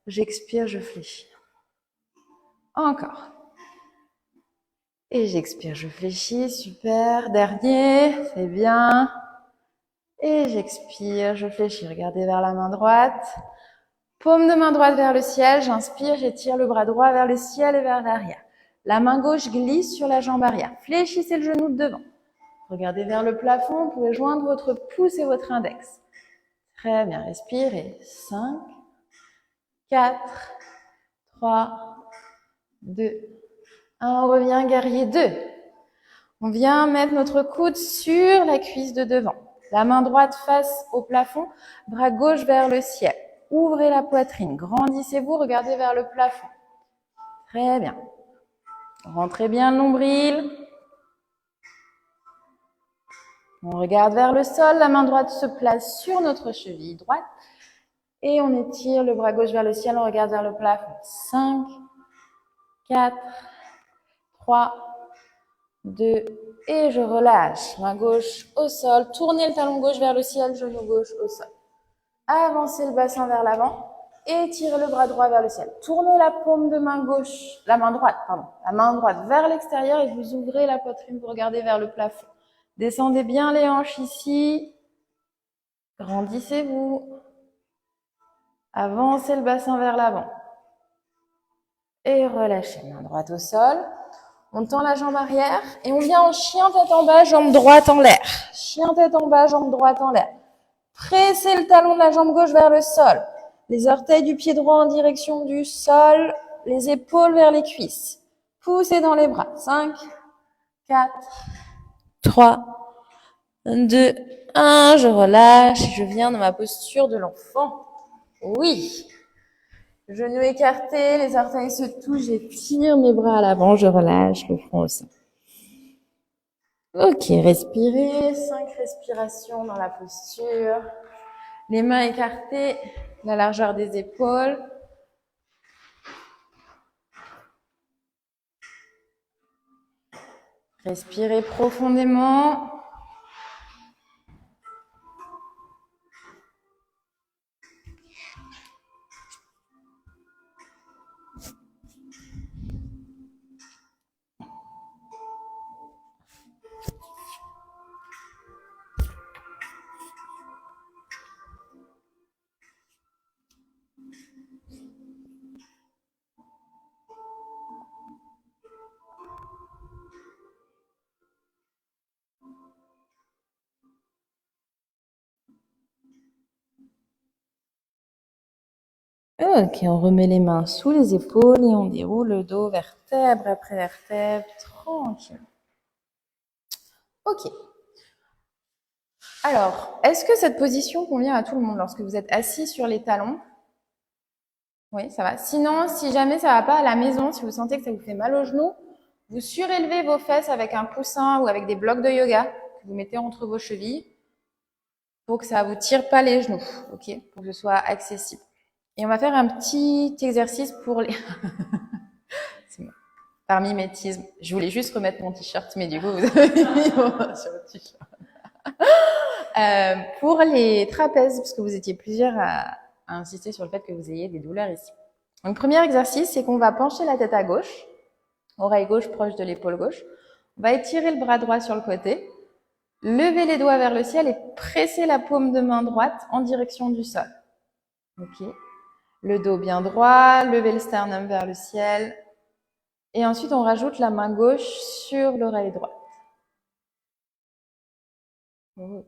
Speaker 1: J'expire, je fléchis. Encore. Et j'expire, je fléchis, super. Dernier, c'est bien. Et j'expire, je fléchis. Regardez vers la main droite. Paume de main droite vers le ciel. J'inspire, j'étire le bras droit vers le ciel et vers l'arrière. La main gauche glisse sur la jambe arrière. Fléchissez le genou de devant. Regardez vers le plafond. Vous pouvez joindre votre pouce et votre index. Très bien. Respirez. 5, 4, 3, 2, 1. On revient, guerrier 2. On vient mettre notre coude sur la cuisse de devant. La main droite face au plafond, bras gauche vers le ciel. Ouvrez la poitrine, grandissez-vous, regardez vers le plafond. Très bien. Rentrez bien le nombril. On regarde vers le sol, la main droite se place sur notre cheville droite. Et on étire le bras gauche vers le ciel, on regarde vers le plafond. 5, 4, 3, 2, et je relâche. Main gauche au sol, tournez le talon gauche vers le ciel, genou gauche au sol. Avancez le bassin vers l'avant et tirez le bras droit vers le ciel. Tournez la paume de main gauche, la main droite vers l'extérieur et vous ouvrez la poitrine, vous regardez vers le plafond. Descendez bien les hanches ici. Grandissez-vous. Avancez le bassin vers l'avant. Et relâchez, main droite au sol. On tend la jambe arrière et on vient en chien tête en bas, jambe droite en l'air. Chien tête en bas, jambe droite en l'air. Pressez le talon de la jambe gauche vers le sol. Les orteils du pied droit en direction du sol. Les épaules vers les cuisses. Poussez dans les bras. 5, 4, 3, 2, 1. Je relâche. Je viens dans ma posture de l'enfant. Oui. Genoux écartés, les orteils se touchent. J'étire mes bras à l'avant. Je relâche le front au sein. Ok, respirez. 5 respirations dans la posture. Les mains écartées, la largeur des épaules. Respirez profondément. Ok, on remet les mains sous les épaules et on déroule le dos vertèbre après vertèbre, tranquille. Ok. Alors, est-ce que cette position convient à tout le monde lorsque vous êtes assis sur les talons? Oui, ça va. Sinon, si jamais ça va pas à la maison, si vous sentez que ça vous fait mal aux genoux, vous surélevez vos fesses avec un coussin ou avec des blocs de yoga que vous mettez entre vos chevilles pour que ça vous tire pas les genoux, ok? Pour que ce soit accessible. Et on va faire un petit exercice pour les... C'est bon. Par mimétisme. Je voulais juste remettre mon t-shirt, mais du coup, vous avez mis sur le t-shirt. Pour les trapèzes, parce que vous étiez plusieurs à insister sur le fait que vous ayez des douleurs ici. Donc, premier exercice, c'est qu'on va pencher la tête à gauche. Oreille gauche proche de l'épaule gauche. On va étirer le bras droit sur le côté. Lever les doigts vers le ciel et presser la paume de main droite en direction du sol. Ok. Le dos bien droit, lever le sternum vers le ciel. Et ensuite, on rajoute la main gauche sur l'oreille droite. Ok.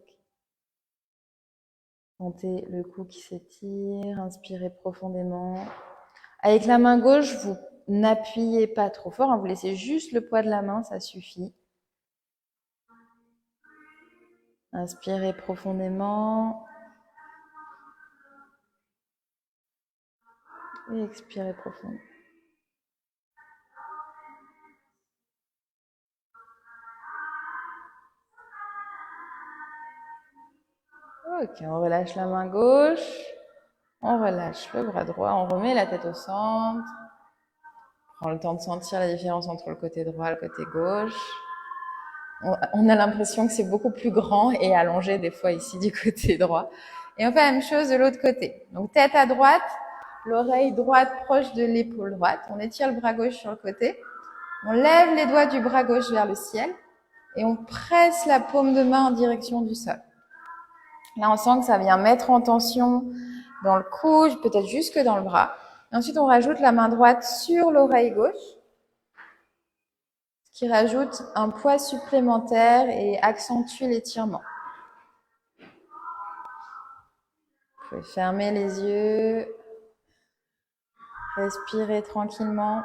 Speaker 1: Sentez le cou qui s'étire, inspirez profondément. Avec la main gauche, vous n'appuyez pas trop fort, hein, vous laissez juste le poids de la main, ça suffit. Inspirez profondément. Et expirez profondément. Ok, on relâche la main gauche. On relâche le bras droit, on remet la tête au centre. On prend le temps de sentir la différence entre le côté droit et le côté gauche. On a l'impression que c'est beaucoup plus grand et allongé des fois ici du côté droit. Et on fait la même chose de l'autre côté. Donc tête à droite, l'oreille droite proche de l'épaule droite. On étire le bras gauche sur le côté. On lève les doigts du bras gauche vers le ciel et on presse la paume de main en direction du sol. Là, on sent que ça vient mettre en tension dans le cou, peut-être jusque dans le bras. Et ensuite, on rajoute la main droite sur l'oreille gauche, ce qui rajoute un poids supplémentaire et accentue l'étirement. Vous pouvez fermer les yeux, respirer tranquillement.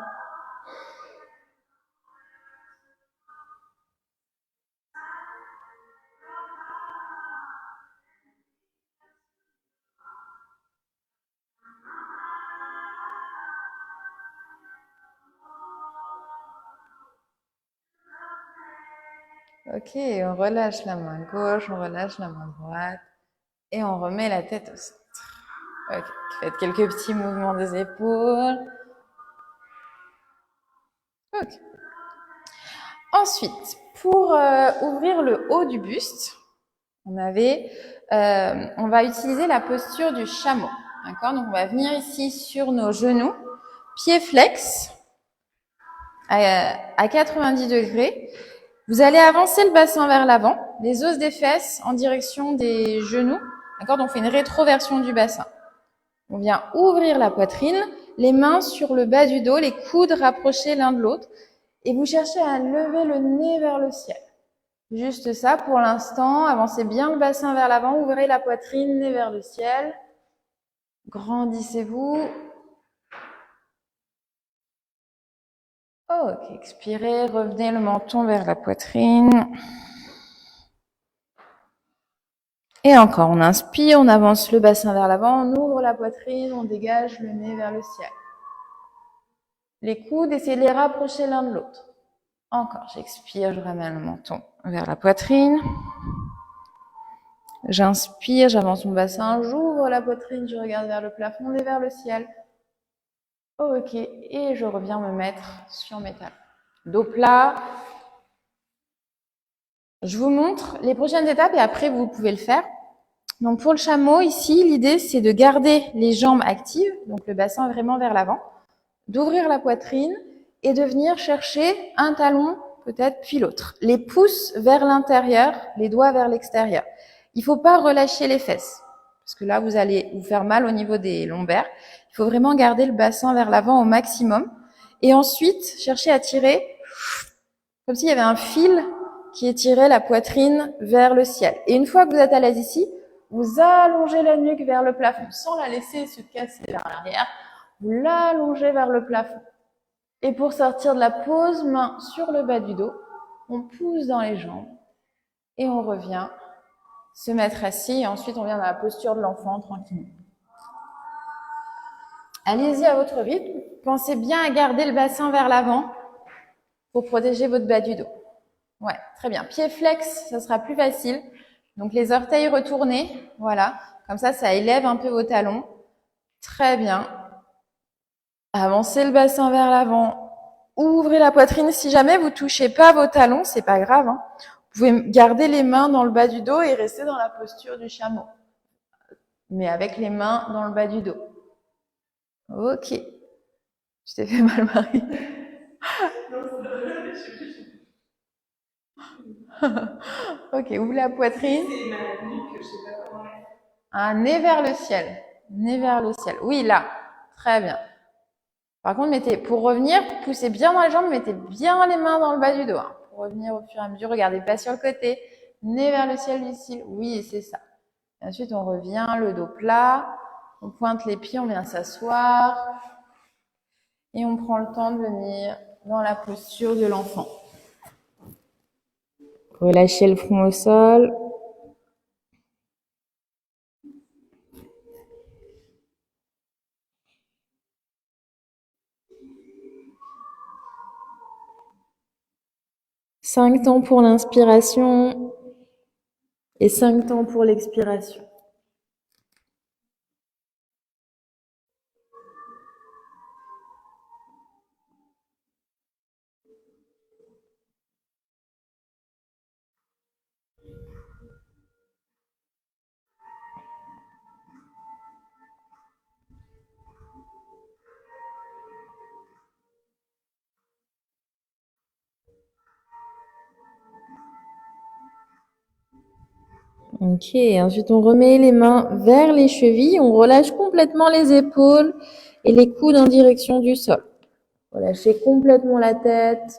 Speaker 1: Ok, on relâche la main gauche, on relâche la main droite et on remet la tête au centre. Ok, faites quelques petits mouvements des épaules. Ok. Ensuite, pour ouvrir le haut du buste, on va utiliser la posture du chameau. D'accord? Donc, on va venir ici sur nos genoux, pieds flex à 90 degrés. Vous allez avancer le bassin vers l'avant, les os des fesses en direction des genoux. D'accord? Donc, on fait une rétroversion du bassin. On vient ouvrir la poitrine, les mains sur le bas du dos, les coudes rapprochés l'un de l'autre. Et vous cherchez à lever le nez vers le ciel. Juste ça pour l'instant. Avancez bien le bassin vers l'avant, ouvrez la poitrine, nez vers le ciel. Grandissez-vous. Ok, expirez, revenez le menton vers la poitrine. Et encore, on inspire, on avance le bassin vers l'avant, on ouvre la poitrine, on dégage le nez vers le ciel. Les coudes, essayez de les rapprocher l'un de l'autre. Encore, j'expire, je ramène le menton vers la poitrine. J'inspire, j'avance mon bassin, j'ouvre la poitrine, je regarde vers le plafond et vers le ciel. Ok, et je reviens me mettre sur mes talons. Dos plat. Je vous montre les prochaines étapes et après vous pouvez le faire. Donc pour le chameau, ici, l'idée c'est de garder les jambes actives, donc le bassin vraiment vers l'avant, d'ouvrir la poitrine et de venir chercher un talon peut-être puis l'autre. Les pouces vers l'intérieur, les doigts vers l'extérieur. Il ne faut pas relâcher les fesses, parce que là, vous allez vous faire mal au niveau des lombaires. Il faut vraiment garder le bassin vers l'avant au maximum. Et ensuite, chercher à tirer comme s'il y avait un fil qui étirait la poitrine vers le ciel. Et une fois que vous êtes à l'aise ici, vous allongez la nuque vers le plafond, sans la laisser se casser vers l'arrière. Vous l'allongez vers le plafond. Et pour sortir de la pause, main sur le bas du dos, on pousse dans les jambes et on revient se mettre assis et ensuite on vient dans la posture de l'enfant tranquillement. Allez-y à votre rythme. Pensez bien à garder le bassin vers l'avant pour protéger votre bas du dos. Ouais, très bien. Pied flex, ça sera plus facile. Donc les orteils retournés, voilà. Comme ça élève un peu vos talons. Très bien. Avancez le bassin vers l'avant. Ouvrez la poitrine. Si jamais vous touchez pas vos talons, c'est pas grave, hein. Vous pouvez garder les mains dans le bas du dos et rester dans la posture du chameau. Mais avec les mains dans le bas du dos. Ok. Je t'ai fait mal, Marie. Ok, ouvre la poitrine.
Speaker 2: C'est ma nuque, je sais pas comment mettre.
Speaker 1: Un nez vers le ciel. Nez vers le ciel. Oui, là. Très bien. Par contre, pour revenir, poussez bien dans les jambes, mettez bien les mains dans le bas du dos. Hein, pour revenir au fur et à mesure, regardez pas sur le côté. Nez vers le ciel du cil. Oui, c'est ça. Et ensuite, on revient, le dos plat. On pointe les pieds, on vient s'asseoir. Et on prend le temps de venir dans la posture de l'enfant. Relâchez le front au sol. Cinq temps pour l'inspiration et 5 temps pour l'expiration. Ok, ensuite on remet les mains vers les chevilles, on relâche complètement les épaules et les coudes en direction du sol. Relâchez complètement la tête,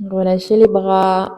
Speaker 1: relâchez les bras.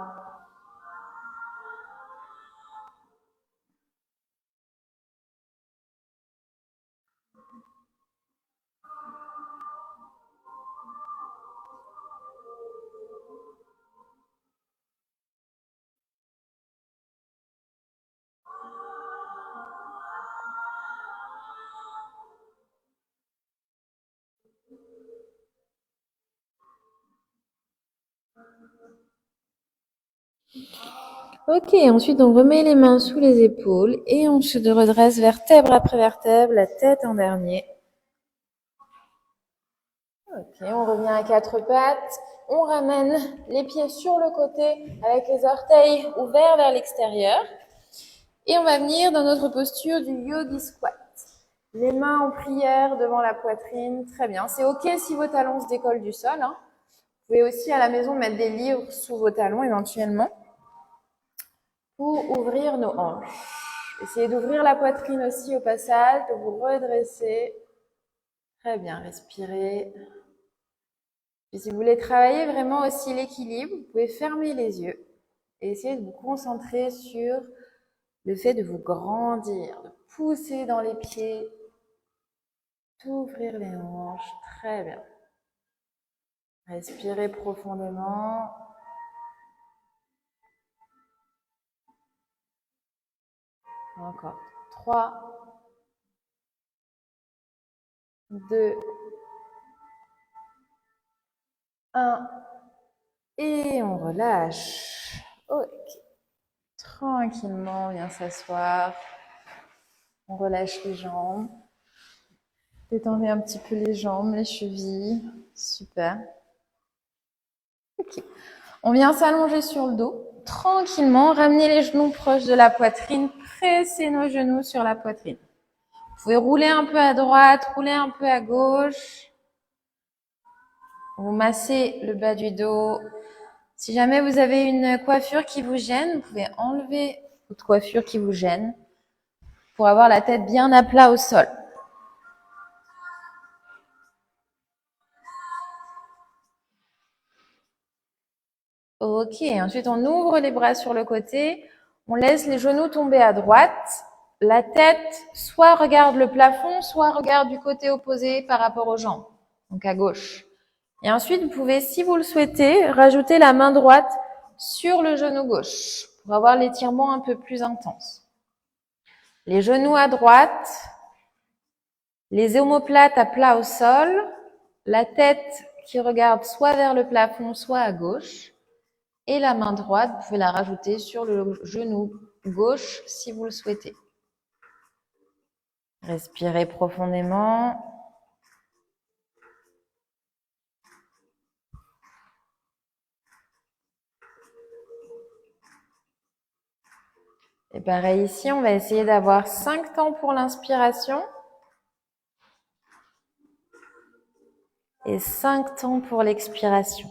Speaker 1: Ok, ensuite on remet les mains sous les épaules et on se redresse vertèbre après vertèbre, la tête en dernier. Ok, on revient à quatre pattes, on ramène les pieds sur le côté avec les orteils ouverts vers l'extérieur et on va venir dans notre posture du yogi squat. Les mains en prière devant la poitrine, très bien. C'est ok si vos talons se décollent du sol. Hein. Vous pouvez aussi à la maison mettre des livres sous vos talons éventuellement pour ouvrir nos hanches. Essayez d'ouvrir la poitrine aussi au passage, de vous redresser. Très bien, respirez. Et si vous voulez travailler vraiment aussi l'équilibre, vous pouvez fermer les yeux et essayer de vous concentrer sur le fait de vous grandir, de pousser dans les pieds, d'ouvrir les hanches. Très bien. Respirez profondément. Encore. 3, 2, 1. Et on relâche. Ok. Tranquillement, on vient s'asseoir. On relâche les jambes. Détendez un petit peu les jambes, les chevilles. Super. Ok. On vient s'allonger sur le dos. Tranquillement, ramenez les genoux proches de la poitrine. Pressez nos genoux sur la poitrine. Vous pouvez rouler un peu à droite, rouler un peu à gauche. Vous massez le bas du dos. Si jamais vous avez une coiffure qui vous gêne, vous pouvez enlever votre coiffure qui vous gêne pour avoir la tête bien à plat au sol. Ok, ensuite on ouvre les bras sur le côté, on laisse les genoux tomber à droite, la tête soit regarde le plafond, soit regarde du côté opposé par rapport aux jambes, donc à gauche. Et ensuite vous pouvez, si vous le souhaitez, rajouter la main droite sur le genou gauche pour avoir l'étirement un peu plus intense. Les genoux à droite, les omoplates à plat au sol, la tête qui regarde soit vers le plafond, soit à gauche. Et la main droite, vous pouvez la rajouter sur le genou gauche si vous le souhaitez. Respirez profondément. Et pareil ici, on va essayer d'avoir 5 temps pour l'inspiration. et 5 temps pour l'expiration.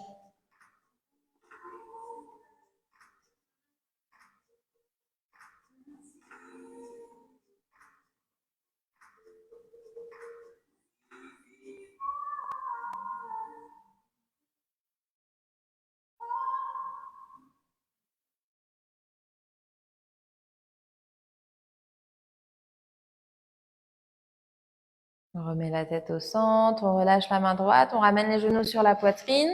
Speaker 1: On remet la tête au centre, on relâche la main droite, on ramène les genoux sur la poitrine.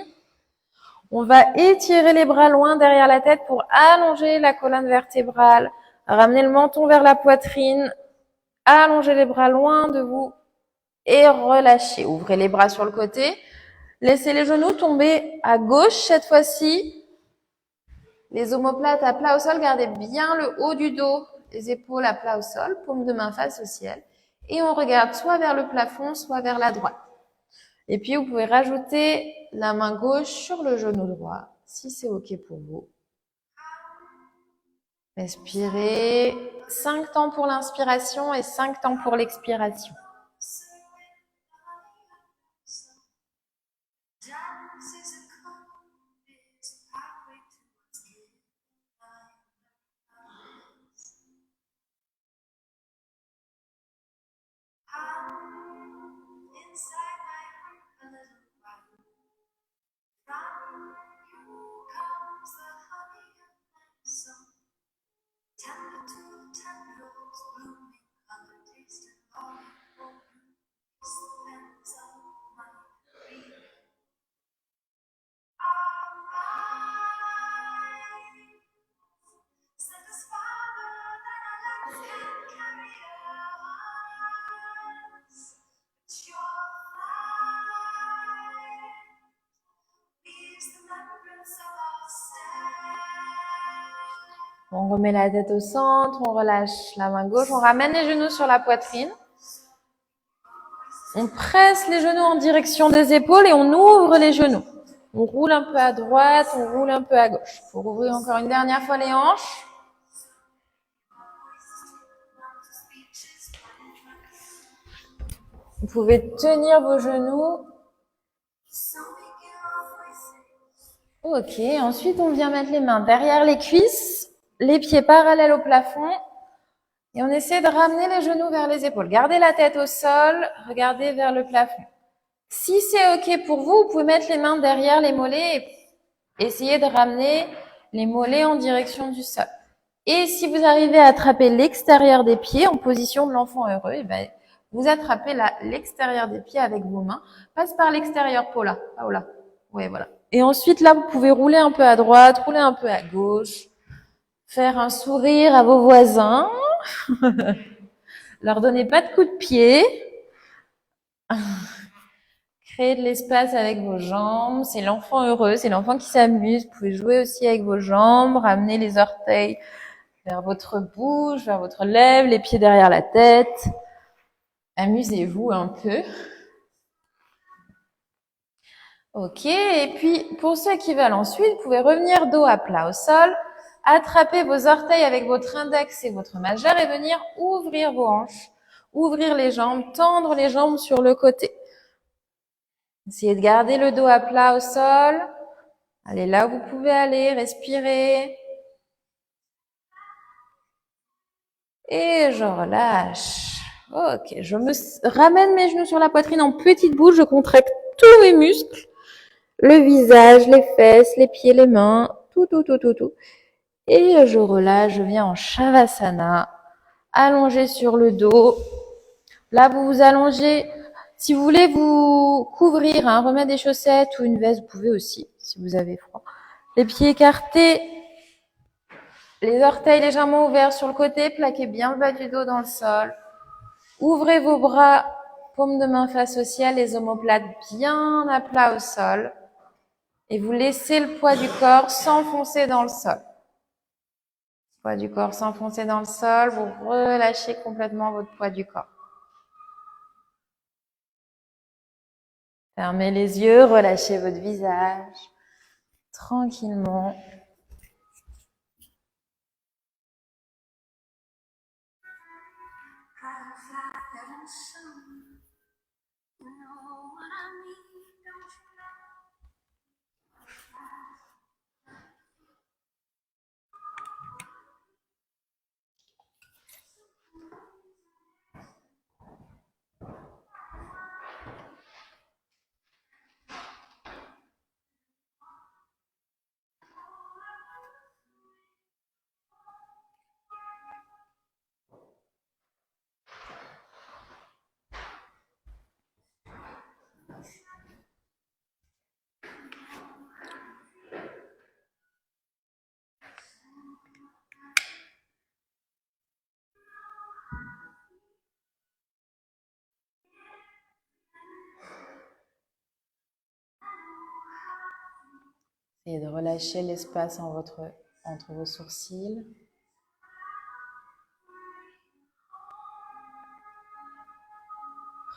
Speaker 1: On va étirer les bras loin derrière la tête pour allonger la colonne vertébrale, ramener le menton vers la poitrine, allonger les bras loin de vous et relâcher. Ouvrez les bras sur le côté, laissez les genoux tomber à gauche cette fois-ci. Les omoplates à plat au sol, gardez bien le haut du dos, les épaules à plat au sol, paume de main face au ciel. Et on regarde soit vers le plafond, soit vers la droite. Et puis, vous pouvez rajouter la main gauche sur le genou droit, si c'est OK pour vous. Respirez. 5 temps pour l'inspiration et 5 temps pour l'expiration. On remet la tête au centre, on relâche la main gauche, on ramène les genoux sur la poitrine. On presse les genoux en direction des épaules et on ouvre les genoux. On roule un peu à droite, on roule un peu à gauche. Pour ouvrir encore une dernière fois les hanches. Vous pouvez tenir vos genoux. Ok, ensuite on vient mettre les mains derrière les cuisses, les pieds parallèles au plafond. Et on essaie de ramener les genoux vers les épaules. Gardez la tête au sol, regardez vers le plafond. Si c'est OK pour vous, vous pouvez mettre les mains derrière les mollets et essayer de ramener les mollets en direction du sol. Et si vous arrivez à attraper l'extérieur des pieds en position de l'enfant heureux, et ben, vous attrapez l'extérieur des pieds avec vos mains. Passe par l'extérieur, Paula. Paola. Ouais, voilà. Et ensuite, là, vous pouvez rouler un peu à droite, rouler un peu à gauche, faire un sourire à vos voisins. Leur donnez pas de coups de pied. Créez de l'espace avec vos jambes. C'est l'enfant heureux, c'est l'enfant qui s'amuse. Vous pouvez jouer aussi avec vos jambes, ramener les orteils vers votre bouche, vers votre lèvre, les pieds derrière la tête. Amusez-vous un peu. Ok, et puis pour ceux qui veulent ensuite, vous pouvez revenir dos à plat au sol, attraper vos orteils avec votre index et votre majeur et venir ouvrir vos hanches, ouvrir les jambes, tendre les jambes sur le côté. Essayez de garder le dos à plat au sol. Allez là où vous pouvez aller, respirez. Et je relâche. Ok, je me ramène mes genoux sur la poitrine en petite boule, je contracte tous mes muscles. Le visage, les fesses, les pieds, les mains, tout. Et je relâche, je viens en Shavasana, allongé sur le dos. Là, vous vous allongez. Si vous voulez vous couvrir, remettre des chaussettes ou une veste, vous pouvez aussi, si vous avez froid. Les pieds écartés, les orteils légèrement ouverts sur le côté, plaquez bien le bas du dos dans le sol. Ouvrez vos bras, paume de main face au ciel, les omoplates bien à plat au sol. Et vous laissez le poids du corps s'enfoncer dans le sol. Le poids du corps s'enfoncer dans le sol, vous relâchez complètement votre poids du corps. Fermez les yeux, relâchez votre visage tranquillement. Et de relâcher l'espace entre vos sourcils.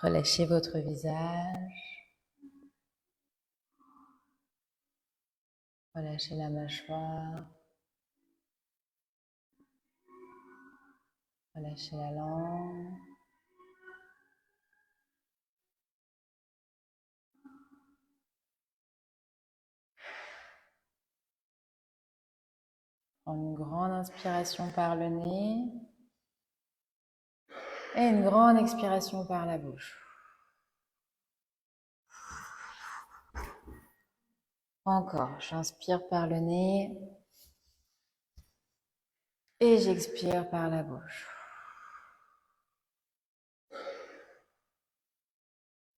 Speaker 1: Relâchez votre visage. Relâchez la mâchoire. Relâchez la langue. Prends une grande inspiration par le nez et une grande expiration par la bouche. Encore, j'inspire par le nez et j'expire par la bouche.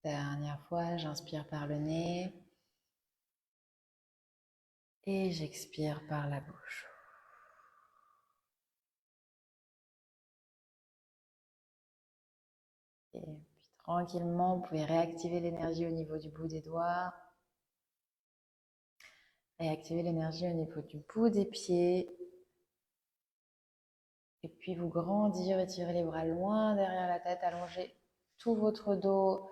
Speaker 1: Dernière fois, j'inspire par le nez et j'expire par la bouche. Et puis tranquillement, vous pouvez réactiver l'énergie au niveau du bout des doigts. Réactiver l'énergie au niveau du bout des pieds. Et puis vous grandir, étirez les bras loin derrière la tête, allongez tout votre dos.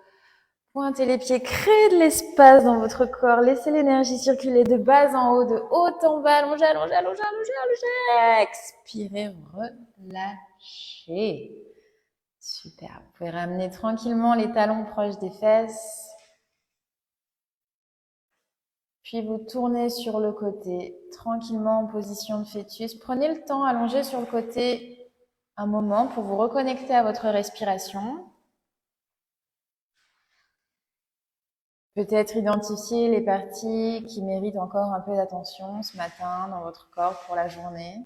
Speaker 1: Pointez les pieds, créez de l'espace dans votre corps. Laissez l'énergie circuler de bas en haut, de haut en bas. Allongez, allongez, allongez, allongez, allongez. Expirez, relâchez. Super. Vous pouvez ramener tranquillement les talons proches des fesses. Puis vous tournez sur le côté, tranquillement en position de fœtus. Prenez le temps, allongez sur le côté un moment pour vous reconnecter à votre respiration. Peut-être identifier les parties qui méritent encore un peu d'attention ce matin dans votre corps pour la journée.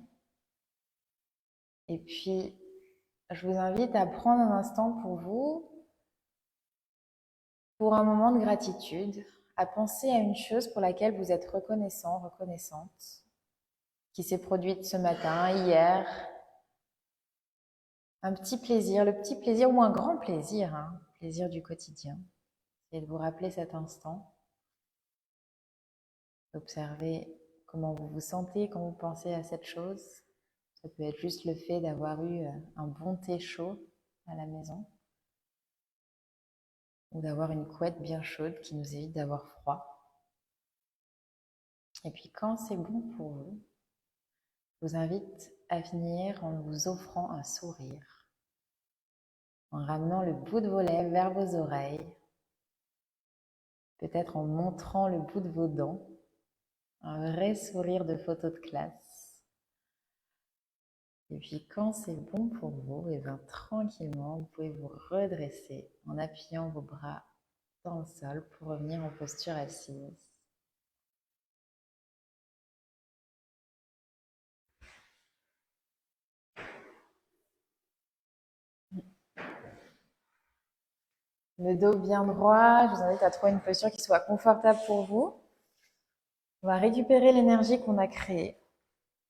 Speaker 1: Et puis, je vous invite à prendre un instant pour vous, pour un moment de gratitude, à penser à une chose pour laquelle vous êtes reconnaissant, reconnaissante, qui s'est produite ce matin, hier. Un petit plaisir, le petit plaisir ou un grand plaisir, plaisir du quotidien. Et de vous rappeler cet instant. Observez comment vous vous sentez quand vous pensez à cette chose. Ça peut être juste le fait d'avoir eu un bon thé chaud à la maison ou d'avoir une couette bien chaude qui nous évite d'avoir froid. Et puis quand c'est bon pour vous, je vous invite à finir en vous offrant un sourire, en ramenant le bout de vos lèvres vers vos oreilles, peut-être en montrant le bout de vos dents, un vrai sourire de photo de classe. Et puis quand c'est bon pour vous, et bien tranquillement, vous pouvez vous redresser en appuyant vos bras dans le sol pour revenir en posture assise. Le dos bien droit, je vous invite à trouver une posture qui soit confortable pour vous. On va récupérer l'énergie qu'on a créée.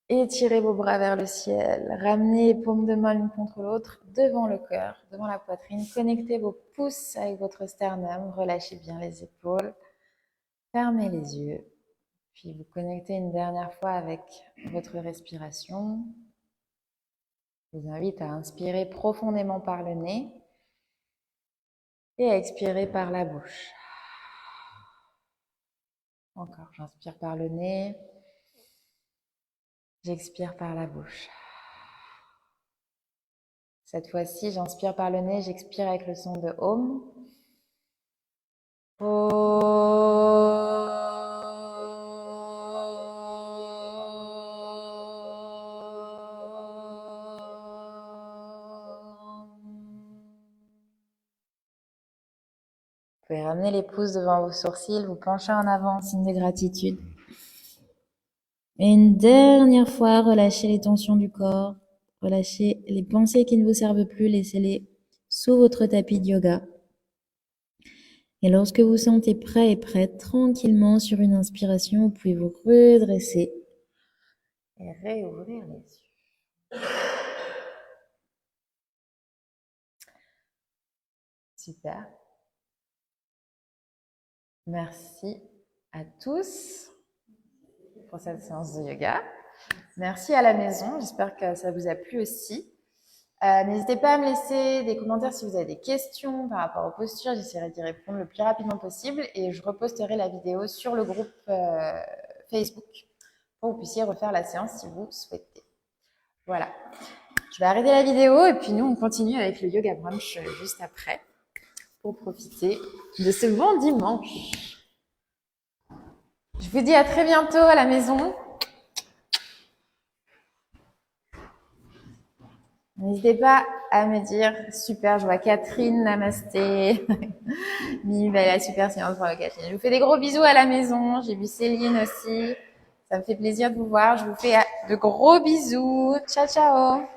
Speaker 1: Étirez vos bras vers le ciel, ramenez les paumes de main l'une contre l'autre devant le cœur, devant la poitrine. Connectez vos pouces avec votre sternum, relâchez bien les épaules, fermez les yeux. Puis vous connectez une dernière fois avec votre respiration. Je vous invite à inspirer profondément par le nez et à expirer par la bouche. Encore, j'inspire par le nez, j'expire par la bouche. Cette fois-ci, j'inspire par le nez, j'expire avec le son de Om. Vous pouvez ramener les pouces devant vos sourcils, vous penchez en avant, signe de gratitude. Et une dernière fois, relâchez les tensions du corps, relâchez les pensées qui ne vous servent plus, laissez-les sous votre tapis de yoga. Et lorsque vous sentez prêt et prête, tranquillement sur une inspiration, vous pouvez vous redresser et réouvrir les yeux. Super. Merci à tous. pour cette séance de yoga. Merci à la maison, j'espère que ça vous a plu aussi. N'hésitez pas à me laisser des commentaires si vous avez des questions par rapport aux postures, j'essaierai d'y répondre le plus rapidement possible et je reposterai la vidéo sur le groupe Facebook pour que vous puissiez refaire la séance si vous souhaitez. Voilà, je vais arrêter la vidéo et puis nous on continue avec le yoga brunch juste après pour profiter de ce bon dimanche. Je vous dis à très bientôt à la maison. N'hésitez pas à me dire, super, je vois Catherine, namasté. Mimi, la super séance pour Catherine. Je vous fais des gros bisous à la maison. J'ai vu Céline aussi. Ça me fait plaisir de vous voir. Je vous fais de gros bisous. Ciao, ciao.